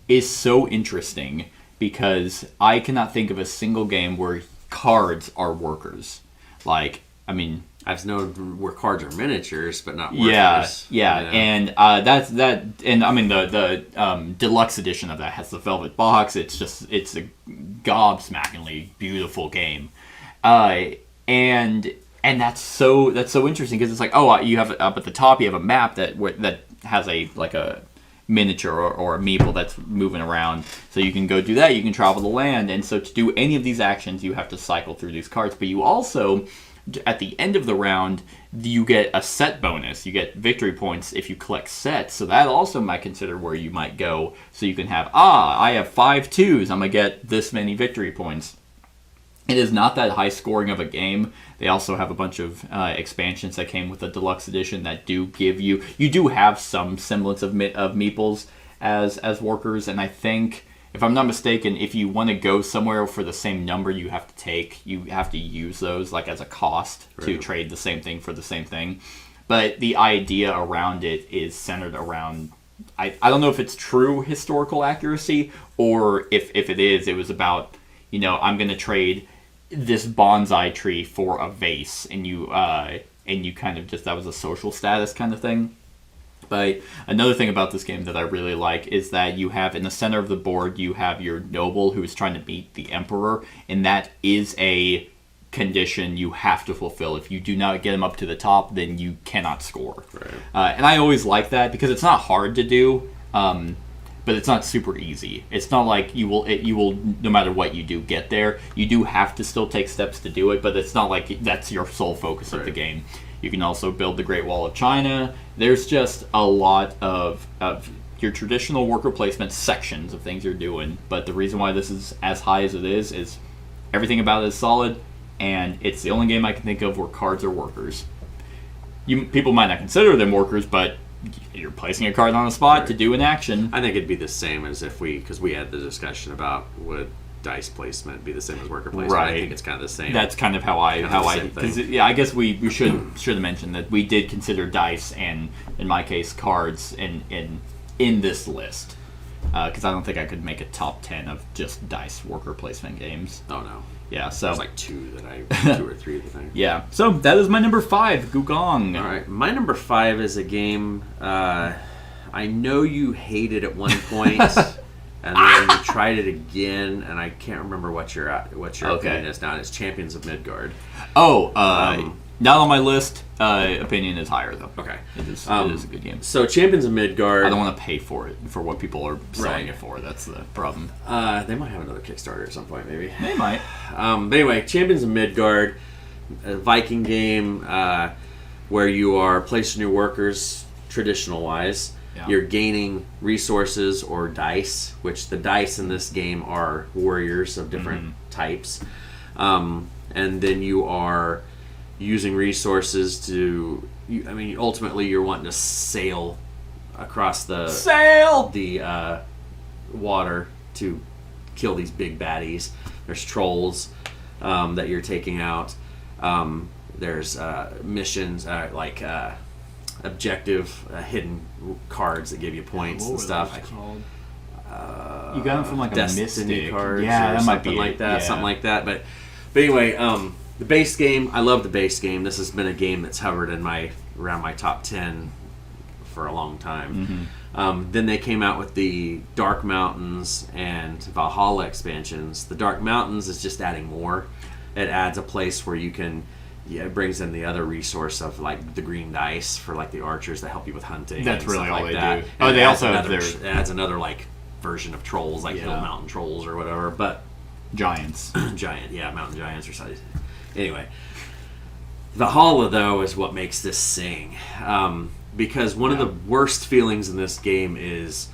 is so interesting because I cannot think of a single game where cards are workers. Like, I mean, I've known where cards are miniatures, but not workers. Yeah. And that's that. And I mean, the deluxe edition of that has the velvet box. It's a gobsmackingly beautiful game, and that's so interesting because it's like, oh, you have up at the top you have a map that has a miniature or a meeple that's moving around, so you can go do that. You can travel the land, and so to do any of these actions, you have to cycle through these cards. But you also, at the end of the round, you get a set bonus. You get victory points if you collect sets. So that also might consider where you might go. So you can have, I have 5 2s. I'm going to get this many victory points. It is not that high scoring of a game. They also have a bunch of expansions that came with the deluxe edition that do give you do have some semblance of meeples as workers. And I think, if I'm not mistaken, if you want to go somewhere for the same number you have to use those like as a cost to trade the same thing for the same thing. But the idea around it is centered around, I don't know if it's true historical accuracy, or if it is, it was about, I'm going to trade this bonsai tree for a vase, and you kind of just, that was a social status kind of thing. But another thing about this game that I really like is that you have in the center of the board, you have your noble who is trying to beat the emperor, and that is a condition you have to fulfill. If you do not get him up to the top, then you cannot score. Right. And I always like that because it's not hard to do, but it's not super easy. It's not like you will no matter what you do get there. You do have to still take steps to do it, but it's not like that's your sole focus of the game. You can also build the Great Wall of China. There's just a lot of your traditional worker placement sections of things you're doing. But the reason why this is as high as it is everything about it is solid, and it's the only game I can think of where cards are workers. People might not consider them workers, but you're placing a card on the spot to do an action. I think it'd be the same as because we had the discussion about would dice placement be the same as worker placement. Right. I think it's kind of the same. That's kind of how I because I guess we should have mentioned that we did consider dice and, in my case, cards in this list, because I don't think I could make a top 10 of just dice worker placement games. Oh no. Yeah, so there's like 2 or 3 of the thing. Yeah, so that is my number 5, Gugong. All right, my number 5 is a game I know you hated at one point, and then you tried it again, and I can't remember what your opinion is now. And it's Champions of Midgard. Not on my list. Opinion is higher though. Okay, it is a good game. So Champions of Midgard. I don't want to pay for it for what people are selling it for. That's the problem. They might have another Kickstarter at some point, maybe. They might. But anyway, Champions of Midgard, a Viking game where you are placing your workers traditional wise. Yeah. You're gaining resources or dice, which the dice in this game are warriors of different types, and then you are using resources to, ultimately you're wanting to sail across the water to kill these big baddies. There's trolls that you're taking out. There's missions like objective hidden cards that give you points and stuff. You got them from like a Mystic cards, yeah, that might be like that, something like that. But anyway, the base game, I love the base game. This has been a game that's hovered in around my top 10 for a long time. Then they came out with the Dark Mountains and Valhalla expansions. The Dark Mountains is just adding more. It adds a place where you can, it brings in the other resource of like the green dice for like the archers that help you with hunting. That's really all like they that. do. Oh, they also have it adds another like version of trolls, like hill mountain trolls or whatever. But giants, mountain giants or something. Anyway, Valhalla, though, is what makes this sing. Because one of the worst feelings in this game is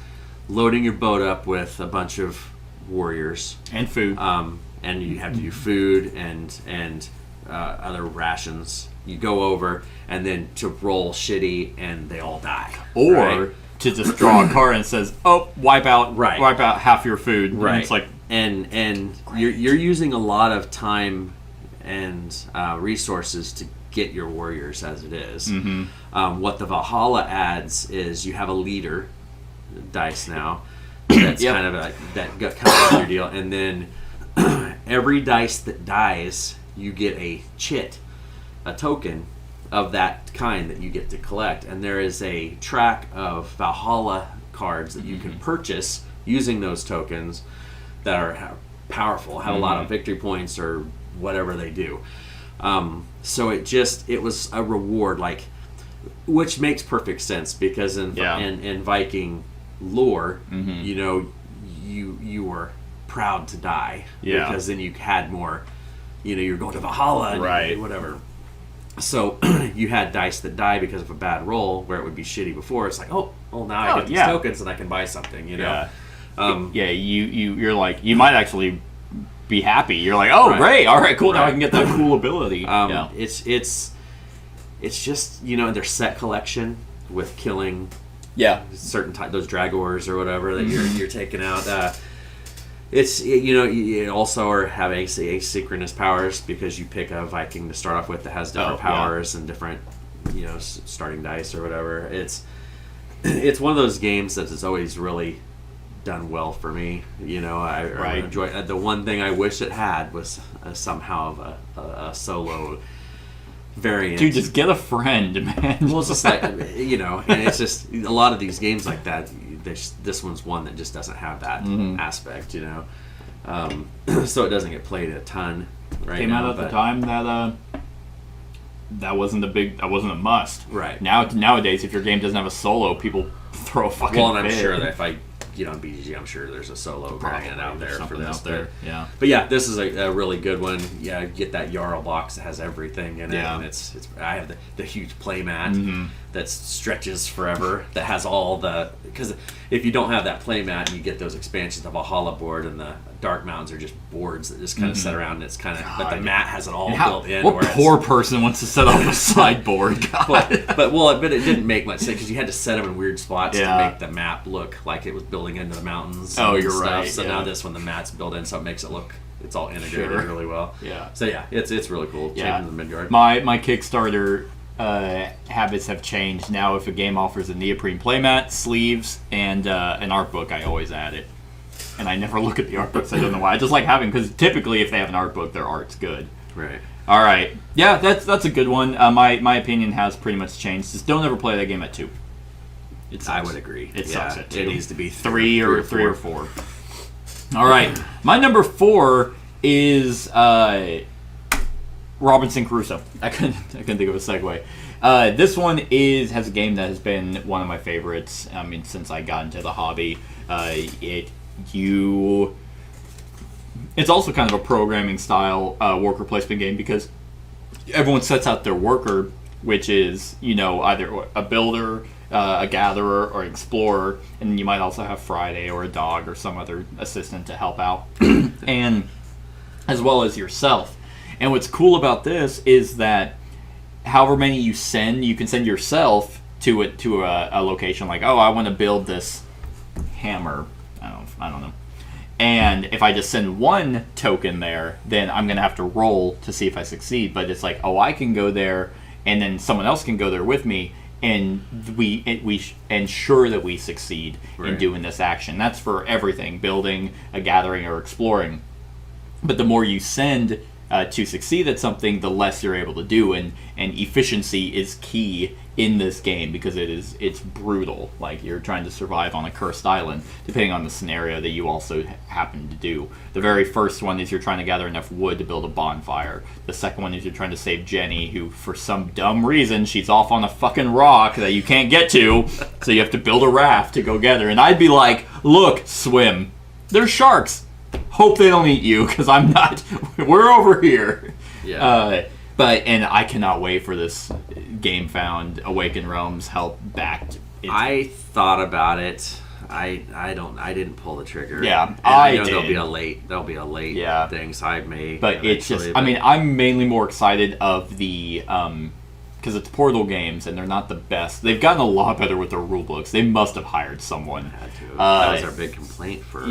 loading your boat up with a bunch of warriors. And food. And you have to do food and other rations. You go over, and then to roll shitty, and they all die. Or to just draw a card and says, "Oh, wipe out half your food." Right. And it's like, and you're using a lot of time and resources to get your warriors as it is. What the Valhalla adds is you have a leader dice now. That's kind of your deal, and then every dice that dies, you get a chit, a token of that kind that you get to collect, and there is a track of Valhalla cards that you can purchase using those tokens that are powerful, have a lot of victory points or whatever they do. So it was a reward, like, which makes perfect sense because in Viking lore, you know, you were proud to die because then you had more, you know, you're going to Valhalla and whatever. So you had dice that die because of a bad roll where it would be shitty before. It's like, now I get these tokens and I can buy something, you know. You're like, you might actually be happy. You're like, great, all right, cool. Now I can get that cool ability. It's just, you know, their set collection with killing certain those Dragors or whatever that you're taking out. You also are having asynchronous powers because you pick a Viking to start off with that has different powers and different, you know, starting dice or whatever. It's one of those games that is always really done well for me. You know, I enjoy. The one thing I wish it had was somehow a solo variant. Dude, just get a friend, man. Well, it's just like, you know, and it's just a lot of these games like that. This one's one that just doesn't have that aspect, you know. So it doesn't get played a ton right Came now. out at the time that wasn't a must. Right. Nowadays, if your game doesn't have a solo, people throw a fucking Well, and I'm fit. sure that if I get on BGG, I'm sure there's a solo variant out there for this. But yeah, this is a really good one. Yeah, get that Jarl box that has everything in it, and it's. I have the huge playmat that stretches forever. That has all because if you don't have that playmat, you get those expansions of a Valhalla board, and the Dark Mountains are just boards that just kind of set around. And it's kind of, but the mat has it all built in. What poor person wants to set up a sideboard? But it didn't make much sense because you had to set them in weird spots to make the map look like it was building into the mountains. Oh, you're stuff. right. So now this one, the mat's built in, so it makes it look, it's all integrated really well. Yeah. So yeah, it's really cool. Yeah. The Midgard. My Kickstarter habits have changed. Now, if a game offers a neoprene playmat, sleeves, and an art book, I always add it. And I never look at the art books. I don't know why. I just like having, because typically if they have an art book, their art's good. Right. All right. Yeah, that's a good one. My opinion has pretty much changed. Just don't ever play that game at 2. I would agree. It sucks at 2. It needs to be 3 or 4. All right. My number 4 is Robinson Crusoe. I couldn't think of a segue. This one has a game that has been one of my favorites. I mean, since I got into the hobby. It's also kind of a programming style worker placement game because everyone sets out their worker, which is, you know, either a builder, a gatherer, or explorer, and you might also have Friday or a dog or some other assistant to help out, and as well as yourself. And what's cool about this is that however many you can send yourself to a location. Like, I want to build this hammer. I don't know. And if I just send one token there, then I'm going to have to roll to see if I succeed. But it's like, I can go there, and then someone else can go there with me, and we ensure that we succeed in doing this action. That's for everything, building, gathering, or exploring. But the more you send to succeed at something, the less you're able to do, and efficiency is key in this game because it's brutal. Like, you're trying to survive on a cursed island, depending on the scenario that you also happen to do. The very first one is you're trying to gather enough wood to build a bonfire. The second one is you're trying to save Jenny, who for some dumb reason she's off on a fucking rock that you can't get to, so you have to build a raft to go get her. And I'd be like, look, swim. There's sharks. Hope they don't eat you, because I'm not. We're over here. Yeah. And I cannot wait for this Game Found Awaken Realms help backed. I thought about it. I didn't pull the trigger. Yeah, and I know did. There'll be a late thing, so I may. But it's just. I mean, I'm mainly more excited of the because it's Portal Games and they're not the best. They've gotten a lot better with their rule books. They must have hired someone. That was our big complaint for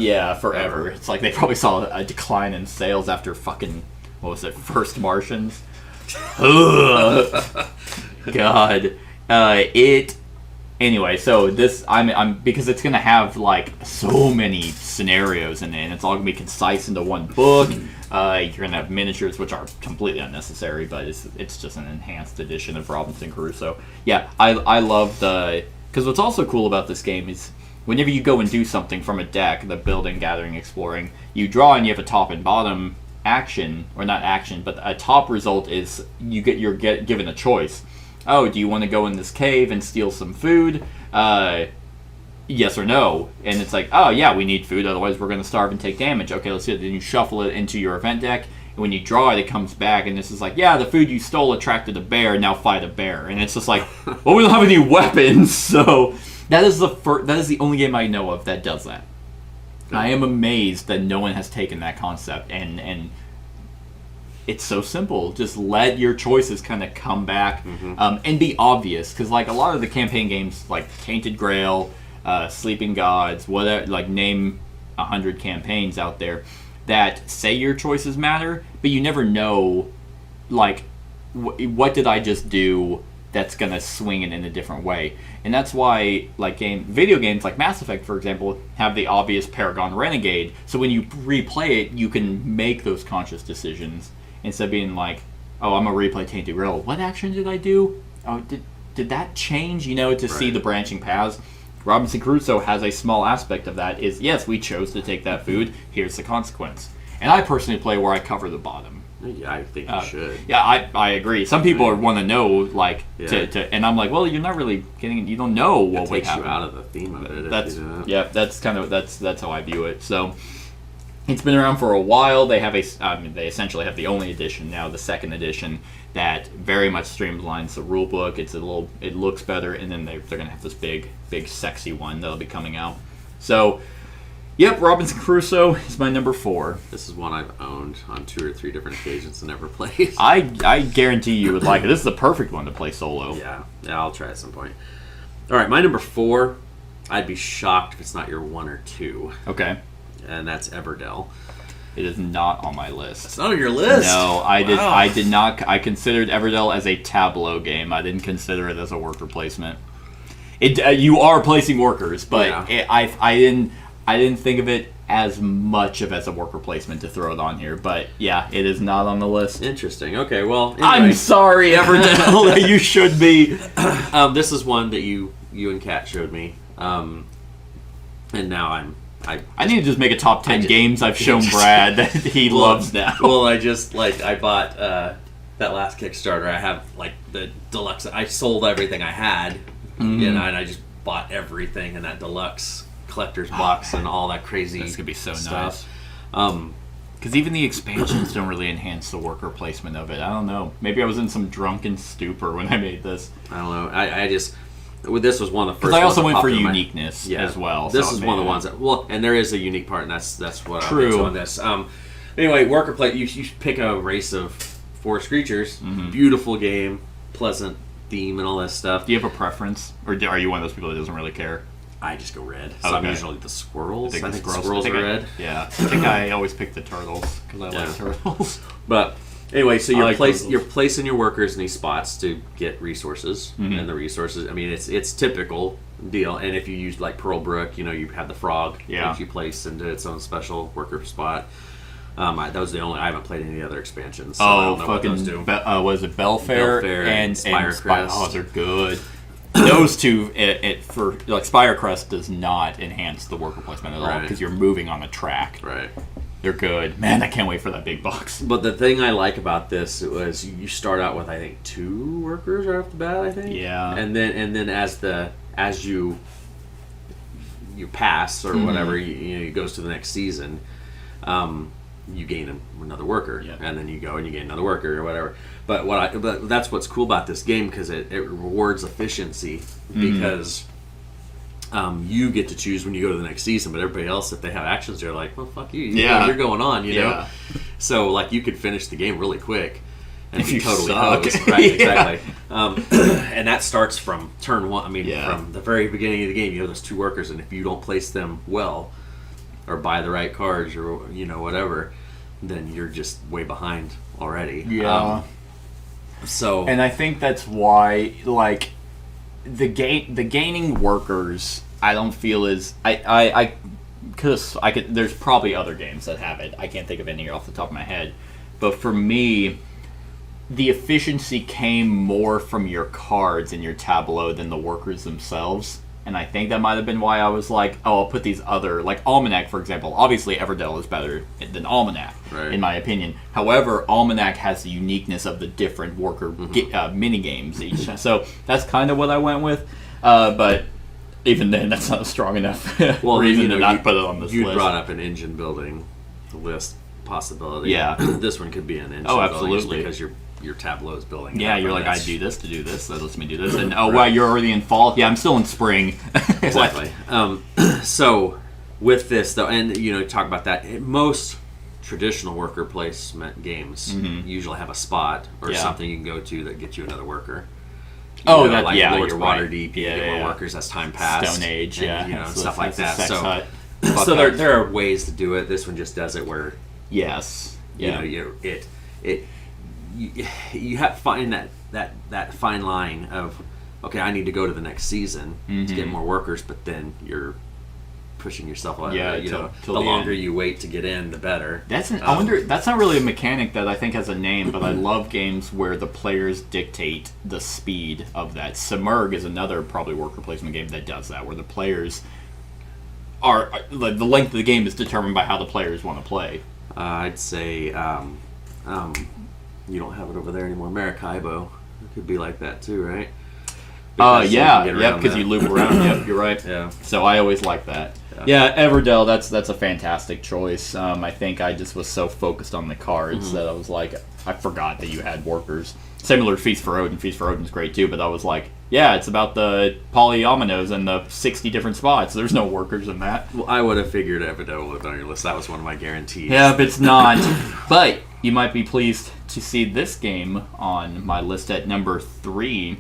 forever. It's like they probably saw a decline in sales after fucking, what was it, First Martians? God. Anyway, so this I'm because it's gonna have like so many scenarios in it, and it's all gonna be concise into one book. You're gonna have miniatures, which are completely unnecessary, but it's just an enhanced edition of Robinson Crusoe. Yeah, I love because what's also cool about this game is whenever you go and do something from a deck, the building, gathering, exploring, you draw and you have a top and bottom action, or not action, but a top result is you're given a choice. Oh, do you want to go in this cave and steal some food? Yes or no? And it's like, oh yeah, we need food, otherwise we're going to starve and take damage. Okay, let's do it. Then you shuffle it into your event deck, and when you draw it, it comes back, and this is like, yeah, the food you stole attracted a bear, now fight a bear. And it's just like, well, we don't have any weapons, so that is the only game I know of that does that. And I am amazed that no one has taken that concept, and it's so simple. Just let your choices kind of come back and be obvious. Because like a lot of the campaign games, like Tainted Grail, Sleeping Gods, whatever, like name 100 campaigns out there that say your choices matter, but you never know, like, what did I just do that's going to swing it in a different way. And that's why like video games like Mass Effect, for example, have the obvious Paragon Renegade. So when you replay it, you can make those conscious decisions. Instead of being like, oh, I'm going to replay Tainted Grail. What action did I do? Oh, did that change? To see the branching paths. Robinson Crusoe has a small aspect of that. Is, yes, we chose to take that food. Here's the consequence. And I personally play where I cover the bottom. Yeah, I think you should. Yeah, I agree. Some people want to know, like, and I'm like, well, you're not really getting, you don't know what would happen. It takes you out of the theme of it. That's how I view it. So, it's been around for a while. They essentially have the only edition now, the second edition, that very much streamlines the rule book. It looks better, and then they're gonna have this big sexy one that'll be coming out. So, yep, Robinson Crusoe is my number 4. This is one I've owned on 2 or 3 different occasions and never played. I guarantee you would like it. This is the perfect one to play solo. Yeah, I'll try at some point. All right, my number 4. I'd be shocked if it's not your 1 or 2. Okay. And that's Everdell. It is not on my list. It's not on your list? No, I did not. I considered Everdell as a tableau game. I didn't consider it as a worker placement. You are placing workers, but I didn't think of it as much as a worker placement to throw it on here. But yeah, it is not on the list. Interesting. Okay, well, anyway. I'm sorry, Everdell. You should be. This is one that you and Kat showed me, and now I need to just make a top 10 games I've shown Brad that he loves now. Well, I bought that last Kickstarter. I have like the deluxe. I sold everything I had, and I just bought everything in that deluxe collector's box and all that crazy. This could be so stuff. Nice. Because even the expansions don't really enhance the worker placement of it. I don't know. Maybe I was in some drunken stupor when I made this. I don't know. I just. This was one of the first. Because I also went for uniqueness as well. This is one of the ones that and there is a unique part, and that's what I'm into on this. Anyway, worker play. You pick a race of forest creatures. Beautiful game, pleasant theme, and all that stuff. Do you have a preference, or are you one of those people that doesn't really care? I just go red. So I'm usually the squirrels. I think the squirrels are red. Yeah, I think I always pick the turtles because I like turtles. But anyway, so you're placing your workers in these spots to get resources, and the resources. I mean, it's typical deal. And if you use like Pearlbrook, you have the frog that you place into its own special worker spot. That was the only. I haven't played any other expansions. So I don't know what those do. Was it Belfair and Spirecrest? Oh, they're good. Those two, for like Spirecrest does not enhance the worker placement at all because you're moving on the track. Right. They're good. Man, I can't wait for that big box. But the thing I like about this was you start out with I think 2 workers right off the bat. I think. Yeah. And then as you pass or whatever, it goes to the next season. You gain another worker, and then you go and you gain another worker or whatever. But that's what's cool about this game because it rewards efficiency because you get to choose when you go to the next season, but everybody else, if they have actions, they're like, well, fuck you, you're going on, you know. So like you could finish the game really quick, and if be you totally suck. hosed. Right, Yeah. exactly. And that starts from turn one. I mean, from the very beginning of the game, you have those 2 workers, and if you don't place them well, or buy the right cards, or whatever, then you're just way behind already. Yeah. So, and I think that's why, like, the gaining workers, I don't feel is because I could. There's probably other games that have it. I can't think of any off the top of my head, but for me, the efficiency came more from your cards in your tableau than the workers themselves. And I think that might have been why I was like, oh, I'll put these other, like Almanac, for example. Obviously, Everdell is better than Almanac, in my opinion. However, Almanac has the uniqueness of the different worker mini games each. So that's kind of what I went with. But even then, that's not a strong enough reason to not put it on this list. You brought up an engine building list possibility. Yeah. This one could be an engine building. Absolutely. Because your tableau is building. Yeah, you're like, I do this to do this. That lets me do this. And wow, you're already in fall. Yeah, I'm still in spring. Exactly. So with this though, and talk about that. Most traditional worker placement games usually have a spot or something you can go to that gets you another worker. Lords of Waterdeep, you get more workers as time passed. Stone Age, stuff like that. So there are ways to do it. This one just does it where you have to find that fine line of, okay, I need to go to the next season to get more workers, but then you're pushing yourself out. The longer you wait to get in, the better. I wonder. That's not really a mechanic that I think has a name, but I love games where the players dictate the speed of that. Submerg is another probably worker placement game that does that, where the players are the length of the game is determined by how the players want to play. I'd say. You don't have it over there anymore. Maracaibo. It could be like that too, right? Because you loop around. Yep, you're right. Yeah. So I always like that. Yeah, Everdell, that's a fantastic choice. I think I just was so focused on the cards that I was like, I forgot that you had workers. Similar to Feast for Rhoden. Feast for Rhoden's great too, but I was like, yeah, it's about the polyominoes and the 60 different spots. There's no workers in that. Well, I would have figured Everdell would have been on your list. That was one of my guarantees. Yeah, but it's not. But you might be pleased to see this game on my list at number 3.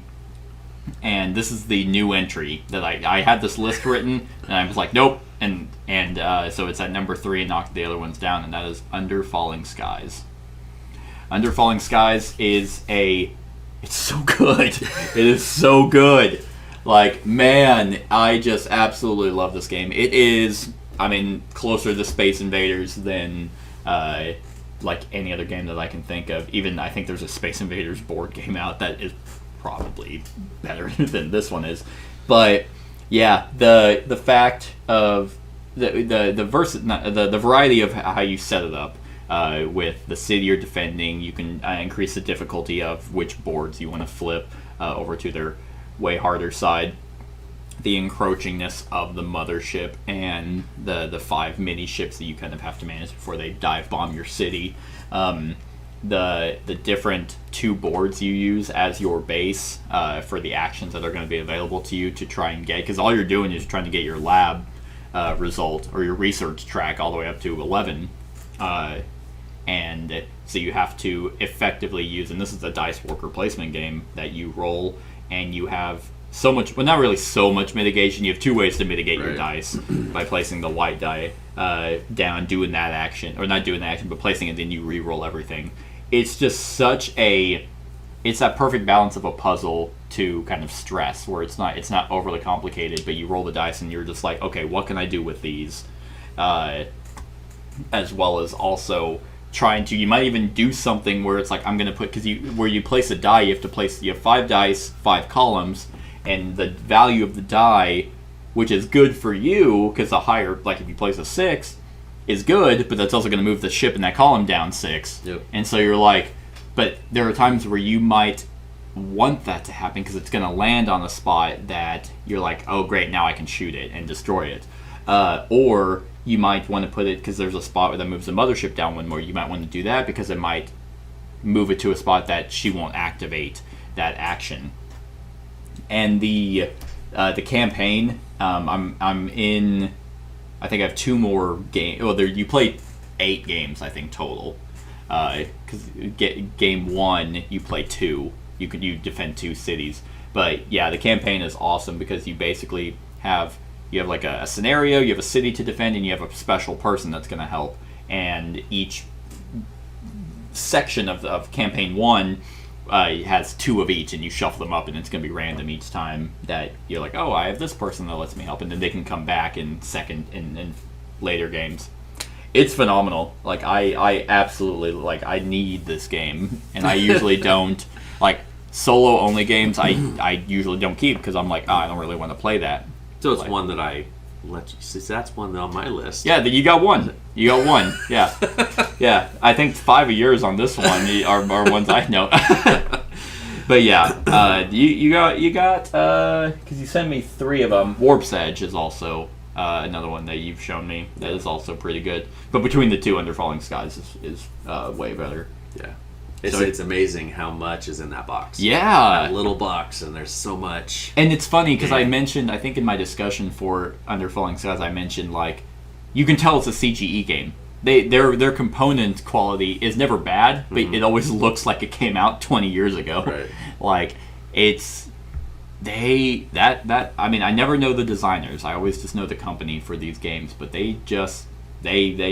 And this is the new entry that I had this list written, and I was like, nope. And so it's at number 3 and knocked the other ones down, and that is Under Falling Skies. Under Falling Skies is it's so good. It is so good. Like, man, I just absolutely love this game. It is, closer to Space Invaders than like any other game that I can think of. Even I think there's a Space Invaders board game out that is probably better than this one is. But yeah, the fact of the variety of how you set it up. With the city you're defending, you can increase the difficulty of which boards you want to flip over to their way harder side. The encroachingness of the mothership and the 5 mini ships that you kind of have to manage before they dive bomb your city. The different 2 boards you use as your base for the actions that are going to be available to you to try and get, because all you're doing is trying to get your lab result or your research track all the way up to 11. And so you have to effectively use, and this is a dice worker placement game that you roll, and you have so much, well, not really so much mitigation. You have 2 ways to mitigate your dice by placing the white die down, doing that action, or not doing that action, but placing it, then you re-roll everything. It's just it's that perfect balance of a puzzle to kind of stress, where it's not overly complicated, but you roll the dice and you're just like, okay, what can I do with these? As well as also you might even do something where it's like, I'm going to put, where you place a die, you have 5 dice, 5 columns, and the value of the die, which is good for you, because the higher, like if you place a 6, is good, but that's also going to move the ship in that column down 6. Yep. And so you're like, but there are times where you might want that to happen because it's going to land on a spot that you're like, oh great, now I can shoot it and destroy it. Or you might want to put it, because there's a spot that moves the mothership down one more, you might want to do that because it might move it to a spot that she won't activate that action. And the campaign, I'm in, I think I have 2 more games. Well, you play 8 games, I think, total. because game 1 you play 2. You defend 2 cities. But yeah, the campaign is awesome because you basically have like a scenario, you have a city to defend, and you have a special person that's going to help. And each section of campaign 1 has 2 of each, and you shuffle them up, and it's going to be random each time that you're like, oh, I have this person that lets me help, and then they can come back in later games. It's phenomenal. Like I absolutely I need this game, and I usually don't solo only games. I usually don't keep because I'm like, I don't really want to play that. So it's one that I let you see. That's one on my list. Yeah, you got one. You got one. Yeah, yeah. I think 5 of yours on this one are ones I know. But yeah, you got because you sent me 3 of them. Warp's Edge is also another one that you've shown me that is also pretty good. But between the 2, Under Falling Skies is way better. Yeah. It's amazing how much is in that box. Yeah. That little box, and there's so much. And it's funny because I mentioned, I think in my discussion for Under Falling Skies, I mentioned you can tell it's a CGE game. Their component quality is never bad, but it always looks like it came out 20 years ago. Right. I mean, I never know the designers. I always just know the company for these games, but they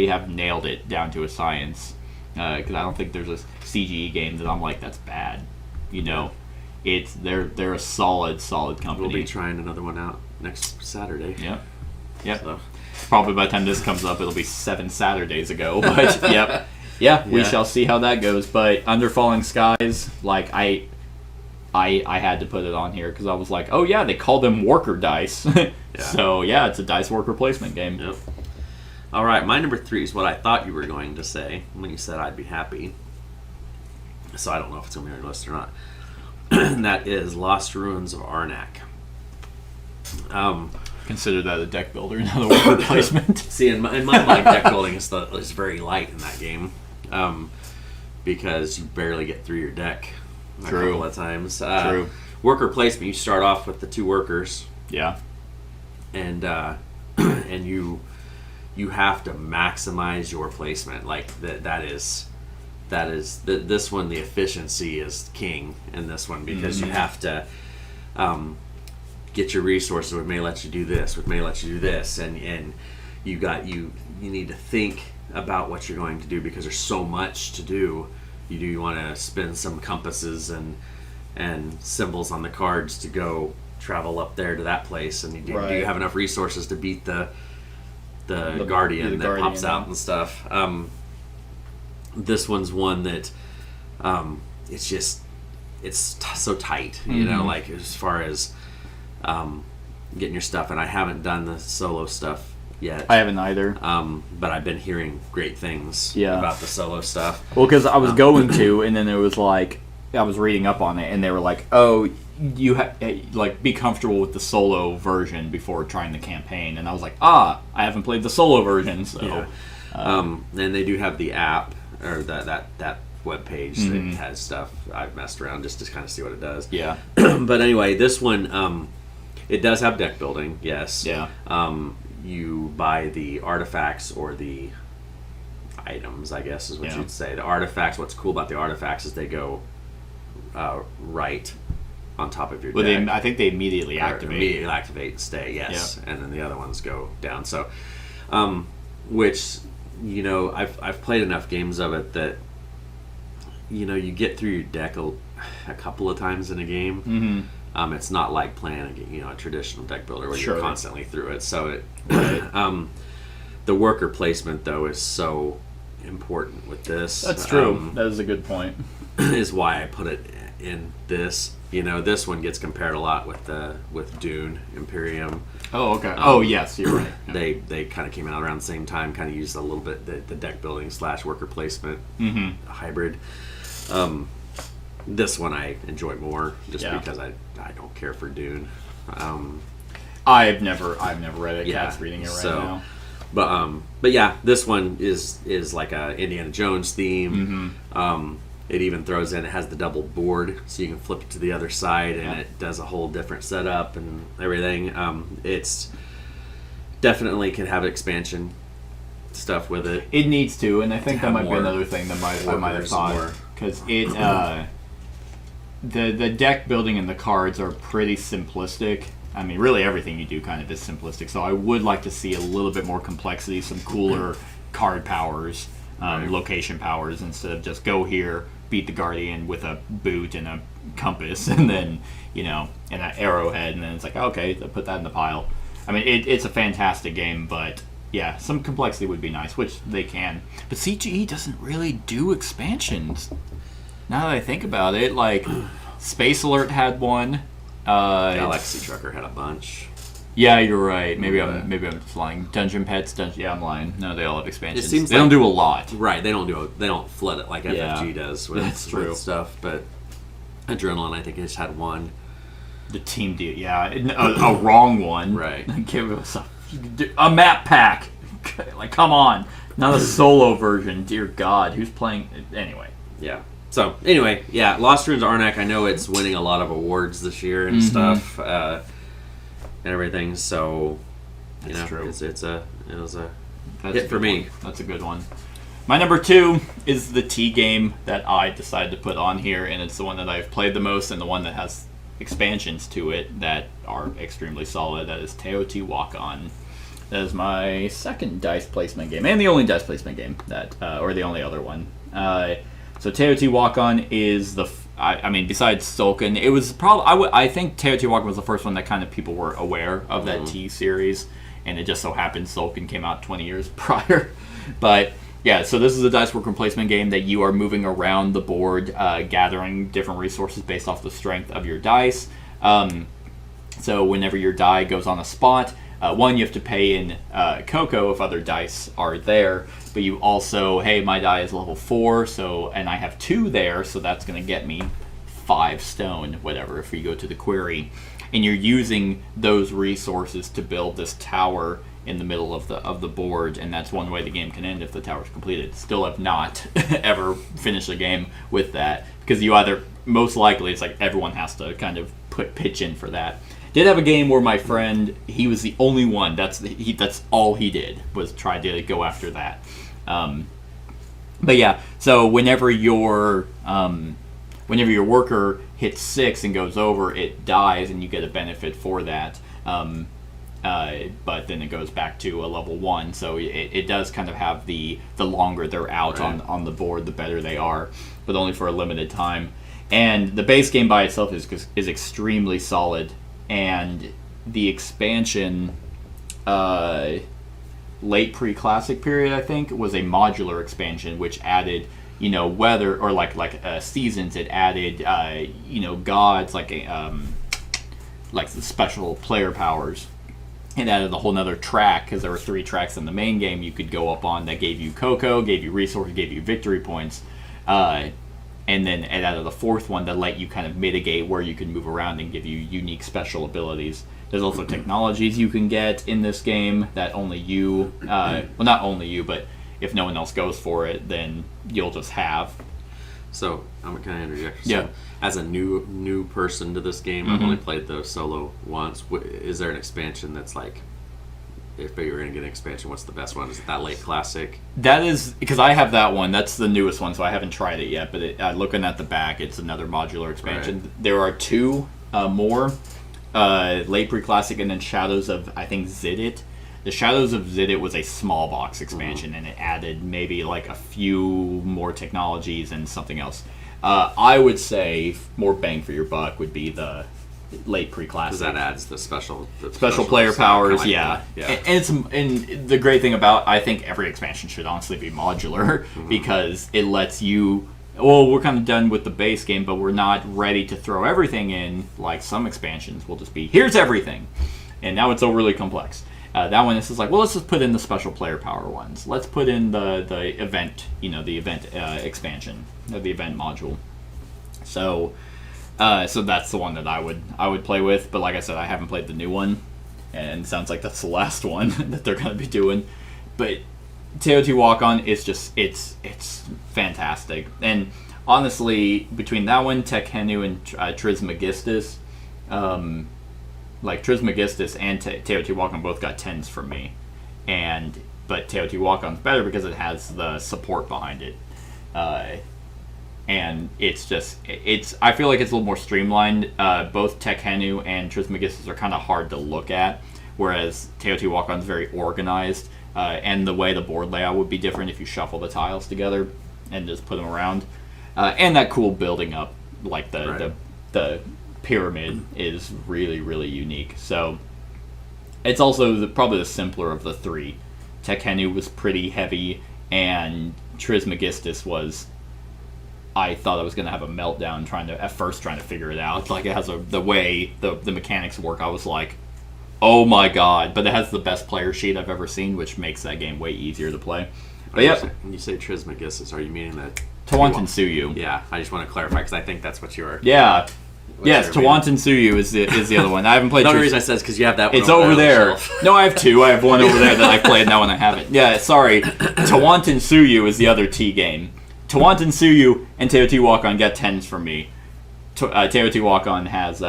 have nailed it down to a science. Because I don't think there's a CGE game that I'm like, that's bad. They're a solid company. We'll be trying another one out next Saturday. Yep. So. Probably by the time this comes up, it'll be 7 Saturdays ago. But yep. Yeah, we shall see how that goes. But Under Falling Skies, I had to put it on here because I was like, oh yeah, they call them worker dice. So yeah, it's a dice worker placement game. Yep. All right, my number 3 is what I thought you were going to say when you said I'd be happy. So I don't know if it's going to be on your list or not. And that is Lost Ruins of Arnac. Consider that a deck builder, not a worker placement. See, in my mind, deck building is very light in that game because you barely get through your deck a couple of times. True. Worker placement, you start off with the 2 workers. Yeah. And you have to maximize your placement. This one, the efficiency is king in this one because you have to get your resources, which may let you do this, which may let you do this, and you need to think about what you're going to do because there's so much to do. You want to spend some compasses and symbols on the cards to go travel up there to that place, and do you have enough resources to beat the guardian that pops out and stuff. This one's one that it's so tight, as far as getting your stuff. And I haven't done the solo stuff yet. I haven't either. But I've been hearing great things about the solo stuff. Well, because I was going to, and then there was I was reading up on it, and they were like, oh, you be comfortable with the solo version before trying the campaign. And I was like, I haven't played the solo version, so. And they do have the app or that web page that has stuff. I've messed around just to kind of see what it does. Yeah. But anyway, this one it does have deck building. Yes. Yeah. You buy the artifacts or the items, I guess is what you'd say. The artifacts. What's cool about the artifacts is they go right on top of your deck. I think they immediately activate. Immediately activate and stay, yes. Yeah. And then the other ones go down. So, which, I've played enough games of it that, you get through your deck a couple of times in a game. Mm-hmm. It's not like playing a traditional deck builder where you're constantly through it. So the worker placement, though, is so important with this. That's true. That is a good point. Is why I put it in this. This one gets compared a lot with Dune Imperium. Oh, okay. Yes, you're right. Yeah. They kind of came out around the same time, kind of used a little bit the deck building / worker placement hybrid. This one I enjoy more just because I don't care for Dune. I've never read it. Cat's reading it right now. But yeah, this one is like a Indiana Jones theme. It even throws in, it has the double board, so you can flip it to the other side, and it does a whole different setup and everything. It's definitely can have expansion stuff with it. It needs to, and I think that might be more another thing that I might have thought. more. Because it, the deck building and the cards are pretty simplistic. I mean, really everything you do kind of is simplistic. So I would like to see a little bit more complexity, some cooler card powers, location powers, instead of just go here, beat the Guardian with a boot and a compass, and then, you know, and an arrowhead, and then it's like, okay, put that in the pile. I mean, it's a fantastic game, but yeah, some complexity would be nice, which they can. But CGE doesn't really do expansions. Now that I think about it, like, Space Alert had one. Galaxy Trucker had a bunch. Yeah, you're right. Maybe I'm just lying. Dungeon Pets, yeah, I'm lying. No, they all have expansions. It seems they don't do a lot. Right, they don't flood it like FFG does with stuff. But Adrenaline, I think, it just had one. The team deal, yeah, a wrong one. Right. Give us a map pack. Like, come on, not a solo version. Dear God, who's playing? Anyway. Yeah. So anyway, yeah, Lost Ruins Arnac. I know it's winning a lot of awards this year and stuff, and everything. So you know, true. It was a hit for me. That's a good one. My number 2 is the T game that I decided to put on here, and it's the one that I've played the most and the one that has expansions to it that are extremely solid. That is Teotihuacan. That is my second dice placement game, and the only dice placement game that, or the only other one. So Teotihuacan is I mean, besides Sulcan, it was probably, I think Teotihuacan was the first one that kind of people were aware of that T series, and it just so happened Sulcan came out 20 years prior. But yeah, so this is a dice worker placement game that you are moving around the board, gathering different resources based off the strength of your dice. So whenever your die goes on a spot, one, you have to pay in cocoa if other dice are there, but you also, hey, my die is level 4, so, and I have 2 there, so that's going to get me 5 stone, whatever, if we go to the query. And you're using those resources to build this tower in the middle of the board, and that's one way the game can end if the tower's completed. Still have not ever finished a game with that, because you either, most likely, it's like everyone has to kind of pitch in for that. Did have a game where my friend, he was the only one. That's all he did, was try to go after that. But yeah, so whenever your worker hits 6 and goes over, it dies, and you get a benefit for that. But then it goes back to a level 1. So it does kind of have the longer they're out on the board, the better they are, but only for a limited time. And the base game by itself is extremely solid. And the expansion, late pre-classic period, I think, was a modular expansion, which added, weather, or like seasons. It added, gods, like the special player powers. It added a whole nother track, because there were 3 tracks in the main game you could go up on that gave you cocoa, gave you resources, gave you victory points. And then it added a 4th one that let you kind of mitigate where you can move around and give you unique special abilities. There's also technologies you can get in this game that only you, well, not only you, but if no one else goes for it, then you'll just have. So, can I interject? So, yeah. As a new person to this game, I've only played the solo once. Is there an expansion that's like, if you were going to get an expansion, what's the best one? Is it that late classic? That is, because I have that one. That's the newest one, so I haven't tried it yet. But looking at the back, it's another modular expansion. Right. There are 2 more, late pre-classic, and then Shadows of, I think, Zidit. The Shadows of Zidit was a small box expansion, and it added maybe like a few more technologies and something else. I would say more bang for your buck would be the late pre-classic. Because that adds the special player powers, like yeah. Yeah. And the great thing about, I think every expansion should honestly be modular, because it lets you, well, we're kind of done with the base game, but we're not ready to throw everything in, like some expansions will just be, here's everything. And now it's overly complex. That one is just like, well, let's just put in the special player power ones. Let's put in the event, the event expansion, the event module. So that's the one that I would play with. But like I said, I haven't played the new one, and it sounds like that's the last one that they're going to be doing. But Teotihuacan is just it's fantastic. And honestly, between that one, Tekhenu, and Trismegistus, like Trismegistus and Teotihuacan both got 10s from me, and but Teotihuacan's better because it has the support behind it. And it's I feel like it's a little more streamlined. Both Tekhenu and Trismegistus are kind of hard to look at, whereas Teotihuacan's very organized, and the way the board layout would be different if you shuffle the tiles together and just put them around. And that cool building up, like the pyramid, is really, really unique. So it's also probably the simpler of the three. Tekhenu was pretty heavy, and Trismegistus was... I thought I was going to have a meltdown trying to figure it out. Like, it has the way the mechanics work, I was like, oh my god. But it has the best player sheet I've ever seen, which makes that game way easier to play. But yeah. When you say Trismegistus, are you meaning that... Tawantinsuyu. Yeah, I just want to clarify, because I think that's what you were... Yeah. Yes, Tawantinsuyu is the other one. I haven't played... The only reason I said is because you have that one It's over there. No, I have two. I have one over there that I've played, and that one I haven't. Yeah, sorry. Tawantinsuyu is the other T game. Tawantinsuyu and Teotihuacan get 10s from me. Teotihuacan has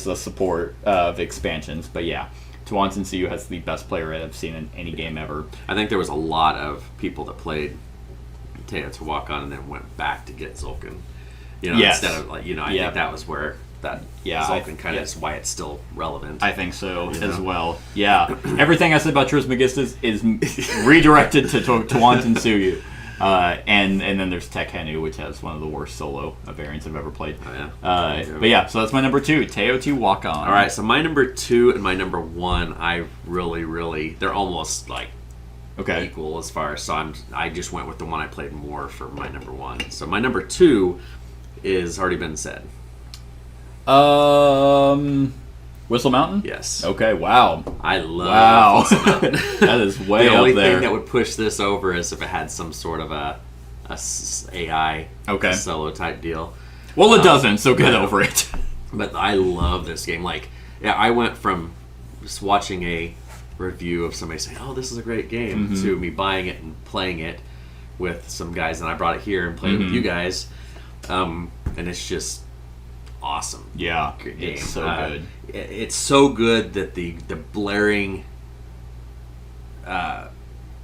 the support of expansions, but yeah, Tawantinsuyu has the best player rate I've seen in any game ever. I think there was a lot of people that played Teotihuacan and then went back to get Zulkan. Instead of I think that was where that Zulkan kind of is why it's still relevant. I think so as well. Yeah, everything I said about Trismegistus is redirected to Tawantinsuyu. And then there's Tekhenu, which has one of the worst solo variants I've ever played. Oh, yeah. But yeah, so that's my number 2, Teotihuacan. All right, so my number 2 and my number 1, I really, they're almost like equal as far as, so I just went with the one I played more for my number 1. So my number 2 is already been said. Whistle Mountain? Yes. Okay, wow. I love Whistle Mountain. That is way up there. The only thing that would push this over is if it had some sort of a AI solo type deal. Well, it doesn't, so get over it. But I love this game. Like, yeah, I went from just watching a review of somebody saying, "Oh, this is a great game," to me buying it and playing it with some guys, and I brought it here and played it with you guys, and it's just awesome. Yeah, good game. It's so good. It's so good that the blaring,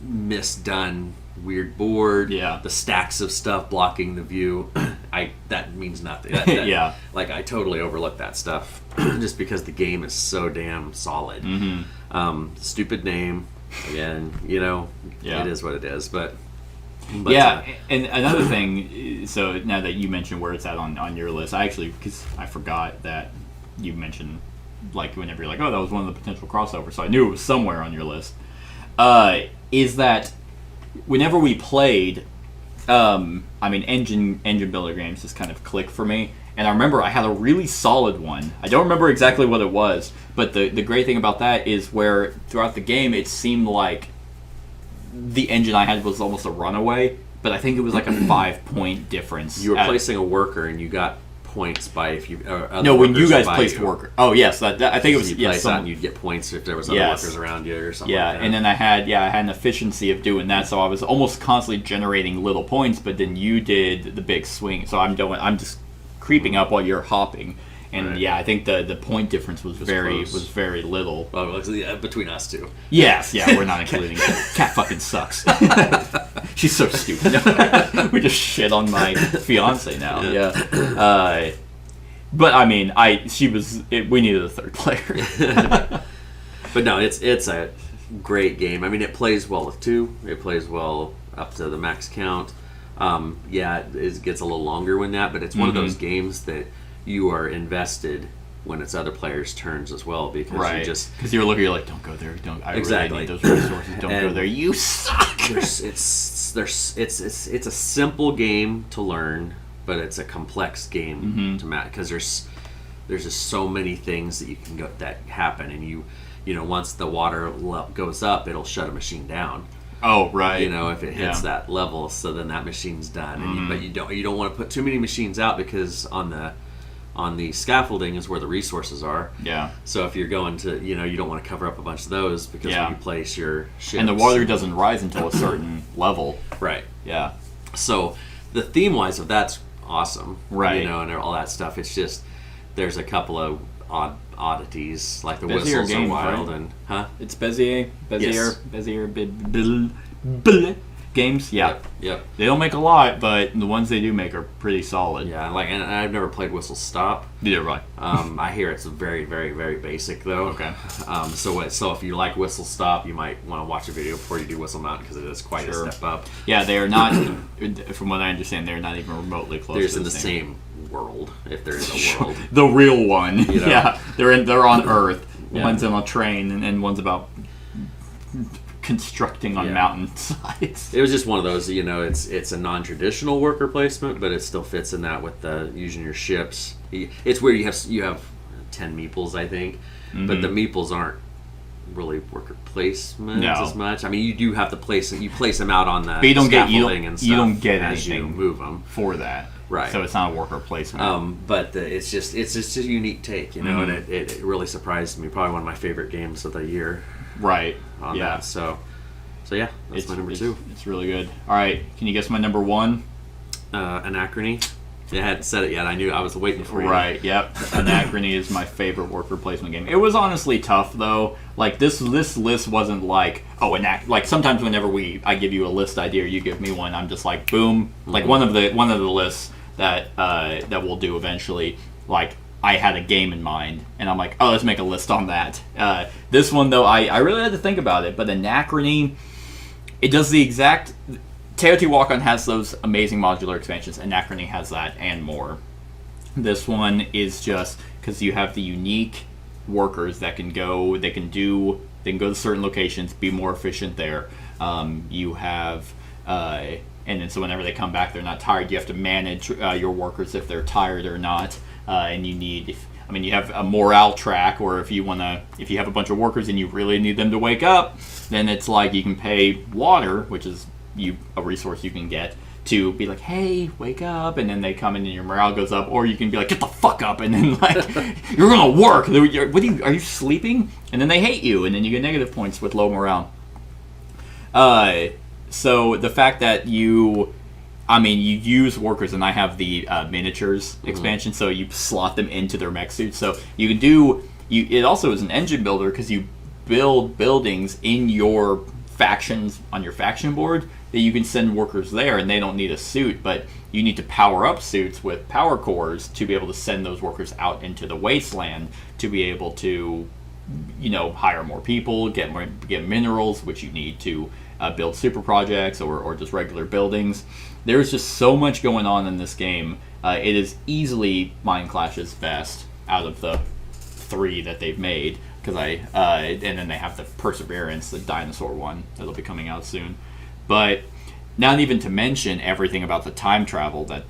misdone weird board, the stacks of stuff blocking the view, that means nothing. That, like, I totally overlooked that stuff just because the game is so damn solid. Stupid name, again, it is what it is, but and another thing, so now that you mentioned where it's at on your list, because I forgot that you mentioned, like, whenever you're like, oh, that was one of the potential crossovers, so I knew it was somewhere on your list, is that whenever we played, engine builder games just kind of click for me, and I remember I had a really solid one. I don't remember exactly what it was, but the great thing about that is where throughout the game it seemed like the engine I had was almost a runaway, but I think it was like a 5-point difference. You were placing a worker, and you got points by if you. When you guys placed worker. Oh yes, I think it was. You placed that, and you'd get points if there was other workers around you or something. Yeah, like that. and then I had an efficiency of doing that, so I was almost constantly generating little points. But then you did the big swing, so I'm just creeping up while you're hopping. And I think the point difference was very little. Well, between us two. Yes, we're not including Kat fucking sucks. She's so stupid. We just shit on my fiance now. Yeah. But we needed a third player. But no, it's a great game. I mean, it plays well with 2. It plays well up to the max count. It gets a little longer when that, but it's one of those games that you are invested when it's other players' turns as well, because you're looking, you're like, don't go there, really need those resources, don't go there, you suck. It's a simple game to learn, but it's a complex game to match, because there's just so many things that you can go that happen, and once the water goes up, it'll shut a machine down. Oh, right. If it hits that level, so then that machine's done. But you don't want to put too many machines out, because on the scaffolding is where the resources are. Yeah. So if you're going to, you don't want to cover up a bunch of those, because when you place your ships, and the water doesn't rise until a certain level. Right. Yeah. So the theme-wise of that's awesome. Right. And all that stuff. It's just there's a couple of oddities like the Bezier whistles games, are wild right? and It's Bezier, Yes. games. Yeah, Yep. they don't make a lot, but the ones they do make are pretty solid. Yeah, and I've never played Whistle Stop. Yeah, right. I hear it's very, very, very basic though. Okay. So if you like Whistle Stop, you might want to watch a video before you do Whistle Mountain because it is quite a step up. Yeah, they are not. From what I understand, they're not even remotely close. They're to in the same world, if there is a world. The real one. You know? Yeah, they're on Earth. Yeah. One's on a train, and one's about constructing on mountainsides. It was just one of those, it's a non-traditional worker placement, but it still fits in that with the using your ships. It's where you have 10 meeples, I think, but the meeples aren't really worker placement as much. I mean, you do have to place them out on the but you don't scaffolding and stuff. You don't get as anything you move them for that. Right. So it's not a worker placement. But it's just a unique take, and it really surprised me. Probably one of my favorite games of the year. Right. On that. So yeah, that's my number 2. It's really good. All right, can you guess my number 1? Anachrony. I hadn't said it yet. I knew I was waiting for you. Right. Yep. Anachrony is my favorite worker placement game. It was honestly tough though. Like this list wasn't like like sometimes whenever I give you a list idea, or you give me one, I'm just like boom. Like one of the lists that we'll do eventually. Like I had a game in mind, and I'm like, oh, let's make a list on that. This one though, I really had to think about it. But Anachrony, it does the exact. Teotihuacan has those amazing modular expansions. Anachrony has that and more. This one is just because you have the unique workers that can go. They can go to certain locations, be more efficient there. You have, and then so whenever they come back, they're not tired. You have to manage your workers if they're tired or not. And you need. You have a morale track, or if you have a bunch of workers and you really need them to wake up, then it's like you can pay water, which is a resource you can get to be like, hey, wake up, and then they come in and your morale goes up, or you can be like, get the fuck up, and then like you're gonna work. Are you sleeping? And then they hate you, and then you get negative points with low morale. So the fact that you use workers, and I have the miniatures expansion, so you slot them into their mech suits. So you can do. It also is an engine builder because you build buildings in your factions on your faction board that you can send workers there, and they don't need a suit, but you need to power up suits with power cores to be able to send those workers out into the wasteland to be able to, hire more people, get minerals, which you need to build super projects or just regular buildings. There's just so much going on in this game. It is easily Mind Clash's best out of the 3 that they've made. And then they have the Perseverance, the dinosaur one that'll be coming out soon. But not even to mention everything about the time travel that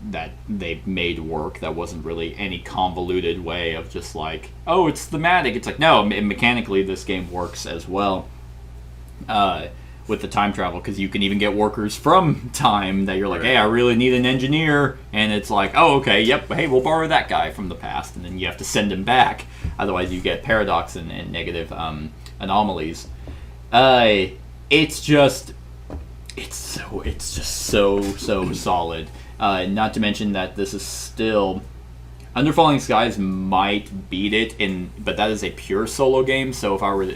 they made work. That wasn't really any convoluted way of just like, oh, it's thematic. It's like, no, mechanically this game works as well with the time travel, because you can even get workers from time that you're like, hey, I really need an engineer, and it's like, oh, okay, yep, hey, we'll borrow that guy from the past, and then you have to send him back. Otherwise, you get paradox and negative anomalies. It's just so solid. Not to mention that this is still. Under Falling Skies might beat it, but that is a pure solo game. So if I were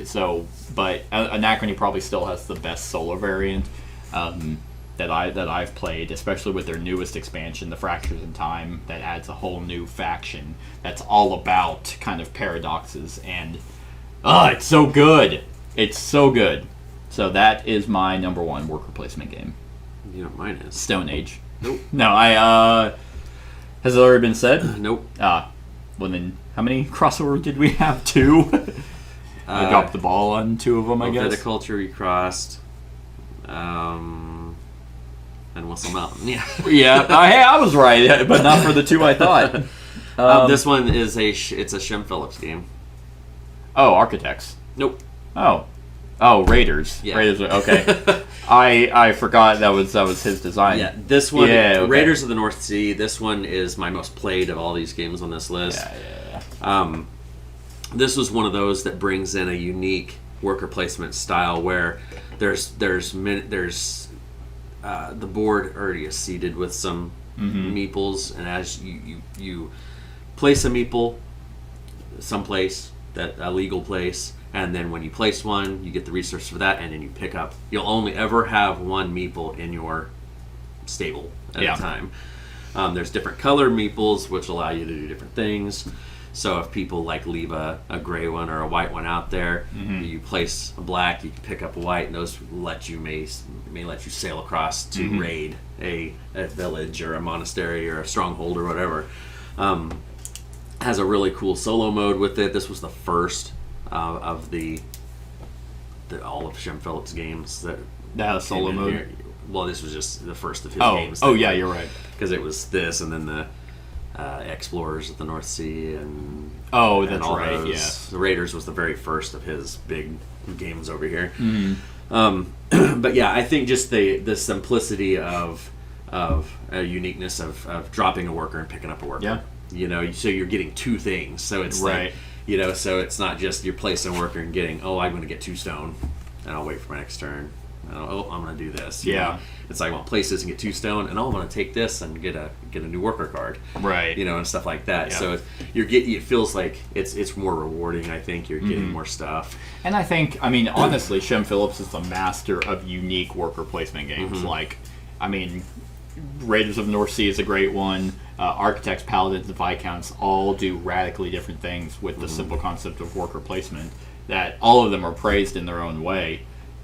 but Anachrony probably still has the best solo variant that I've played, especially with their newest expansion, the Fractures in Time, that adds a whole new faction that's all about kind of paradoxes, and it's so good. It's so good. So that is my number 1 worker placement game. You know what mine is? Stone Age. Nope. No, has it already been said? Nope. Well then, how many crossovers did we have? 2? I dropped the ball on 2 of them, I guess. Viticulture we crossed. And Whistle Mountain. Yeah. Yeah. Hey, I was right, but not for the 2 I thought. This one is it's a Shem Phillips game. Oh, Architects. Nope. Oh, Raiders. Yeah. Raiders. Okay. I forgot that was his design. Yeah. This one. Yeah, okay. Raiders of the North Sea. This one is my most played of all these games on this list. Yeah. This was one of those that brings in a unique worker placement style where there's the board already is seeded with some meeples, and as you place a meeple, someplace, a legal place, and then when you place one, you get the resource for that, and then you pick up. You'll only ever have one meeple in your stable at a time. There's different color meeples, which allow you to do different things. So if people like leave a gray one or a white one out there, you place a black, you can pick up a white, and those may let you sail across to raid a village or a monastery or a stronghold or whatever. Has a really cool solo mode with it. This was the first of all of Shem Phillips' games that has solo mode. Here. Well, this was just the first of his games. Oh yeah, you're right. Because it was this, and then the Explorers of the North Sea, and that's all right. Those. Yeah, the Raiders was the very first of his big games over here. But yeah, I think just the simplicity of a uniqueness of dropping a worker and picking up a worker. Yeah. You know, so you're getting two things. So it's right. Like, so it's not just you're placing a worker and getting, I'm going to get 2 stone, and I'll wait for my next turn. I'm going to do this. You know? It's like I want to place this and get 2 stone, and I'm going to take this and get a new worker card. Right. And stuff like that. Yeah. So it feels like it's more rewarding. I think you're getting more stuff. And I think, honestly, Shem Phillips is the master of unique worker placement games. Raiders of the North Sea is a great one. Architects, Paladins, and Viscounts all do radically different things with the simple concept of worker placement. That all of them are praised in their own way.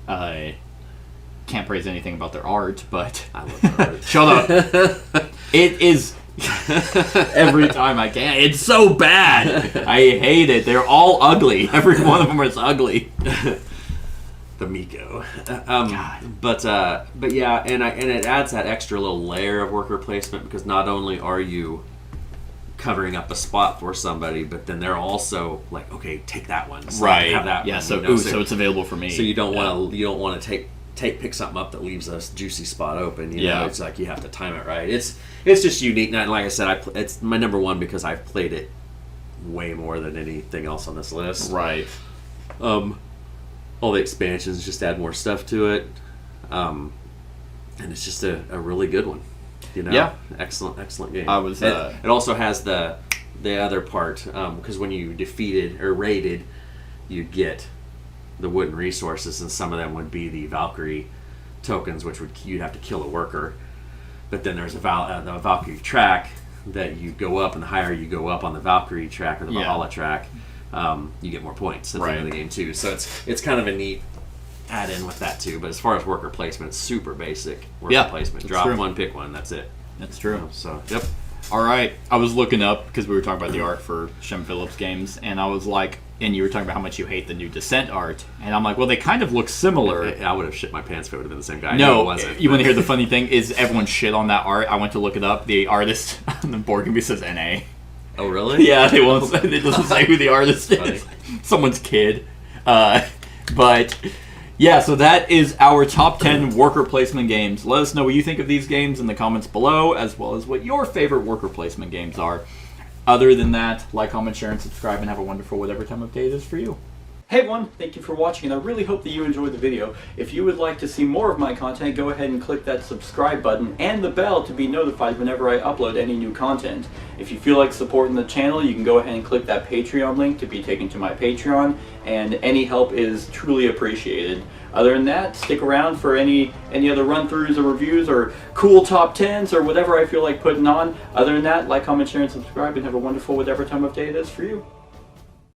Can't praise anything about their art, but I love their art. Shut up. It is every time I can. It's so bad. I hate it. They're all ugly. Every one of them is ugly. The Miko. God. But yeah, and it adds that extra little layer of worker placement, because not only are you covering up a spot for somebody, but then they're also like, okay, take that one. So right. Have that yeah. one, So it's available for me. So you don't want to pick something up that leaves a juicy spot open. You know, it's like you have to time it right. It's just unique. And like I said, it's my number one because I've played it way more than anything else on this list. Right. All the expansions just add more stuff to it, and it's just a really good one. Yeah. Excellent game. It also has the other part, because when you defeated or raided, you get the wooden resources, and some of them would be the Valkyrie tokens, which you'd have to kill a worker. But then there's the Valkyrie track that you go up, and the higher you go up on the Valkyrie track or the Valhalla track, you get more points at the end of the game too. So it's kind of a neat add-in with that too. But as far as worker placement, it's super basic worker placement. Drop one, pick one. That's it. That's true. So yep. All right. I was looking up because we were talking about the art for Shem Phillips games, and I was like, and you were talking about how much you hate the new Descent art, and I'm like, well, they kind of look similar. I would have shit my pants if it would have been the same guy. No, it wasn't. You want to hear the funny thing is everyone shit on that art. I went to look it up. The artist on the board can be says NA. Oh really? Yeah, they won't. It doesn't say who the artist is. Someone's kid. But yeah, so that is our top 10 worker placement games. Let us know what you think of these games in the comments below, as well as what your favorite worker placement games are. Other than that, like, comment, share, and subscribe, and have a wonderful whatever time of day it is for you. Hey everyone, thank you for watching, and I really hope that you enjoyed the video. If you would like to see more of my content, go ahead and click that subscribe button and the bell to be notified whenever I upload any new content. If you feel like supporting the channel, you can go ahead and click that Patreon link to be taken to my Patreon, and any help is truly appreciated. Other than that, stick around for any other run-throughs or reviews or cool top 10s or whatever I feel like putting on. Other than that, like, comment, share, and subscribe, and have a wonderful whatever time of day it is for you.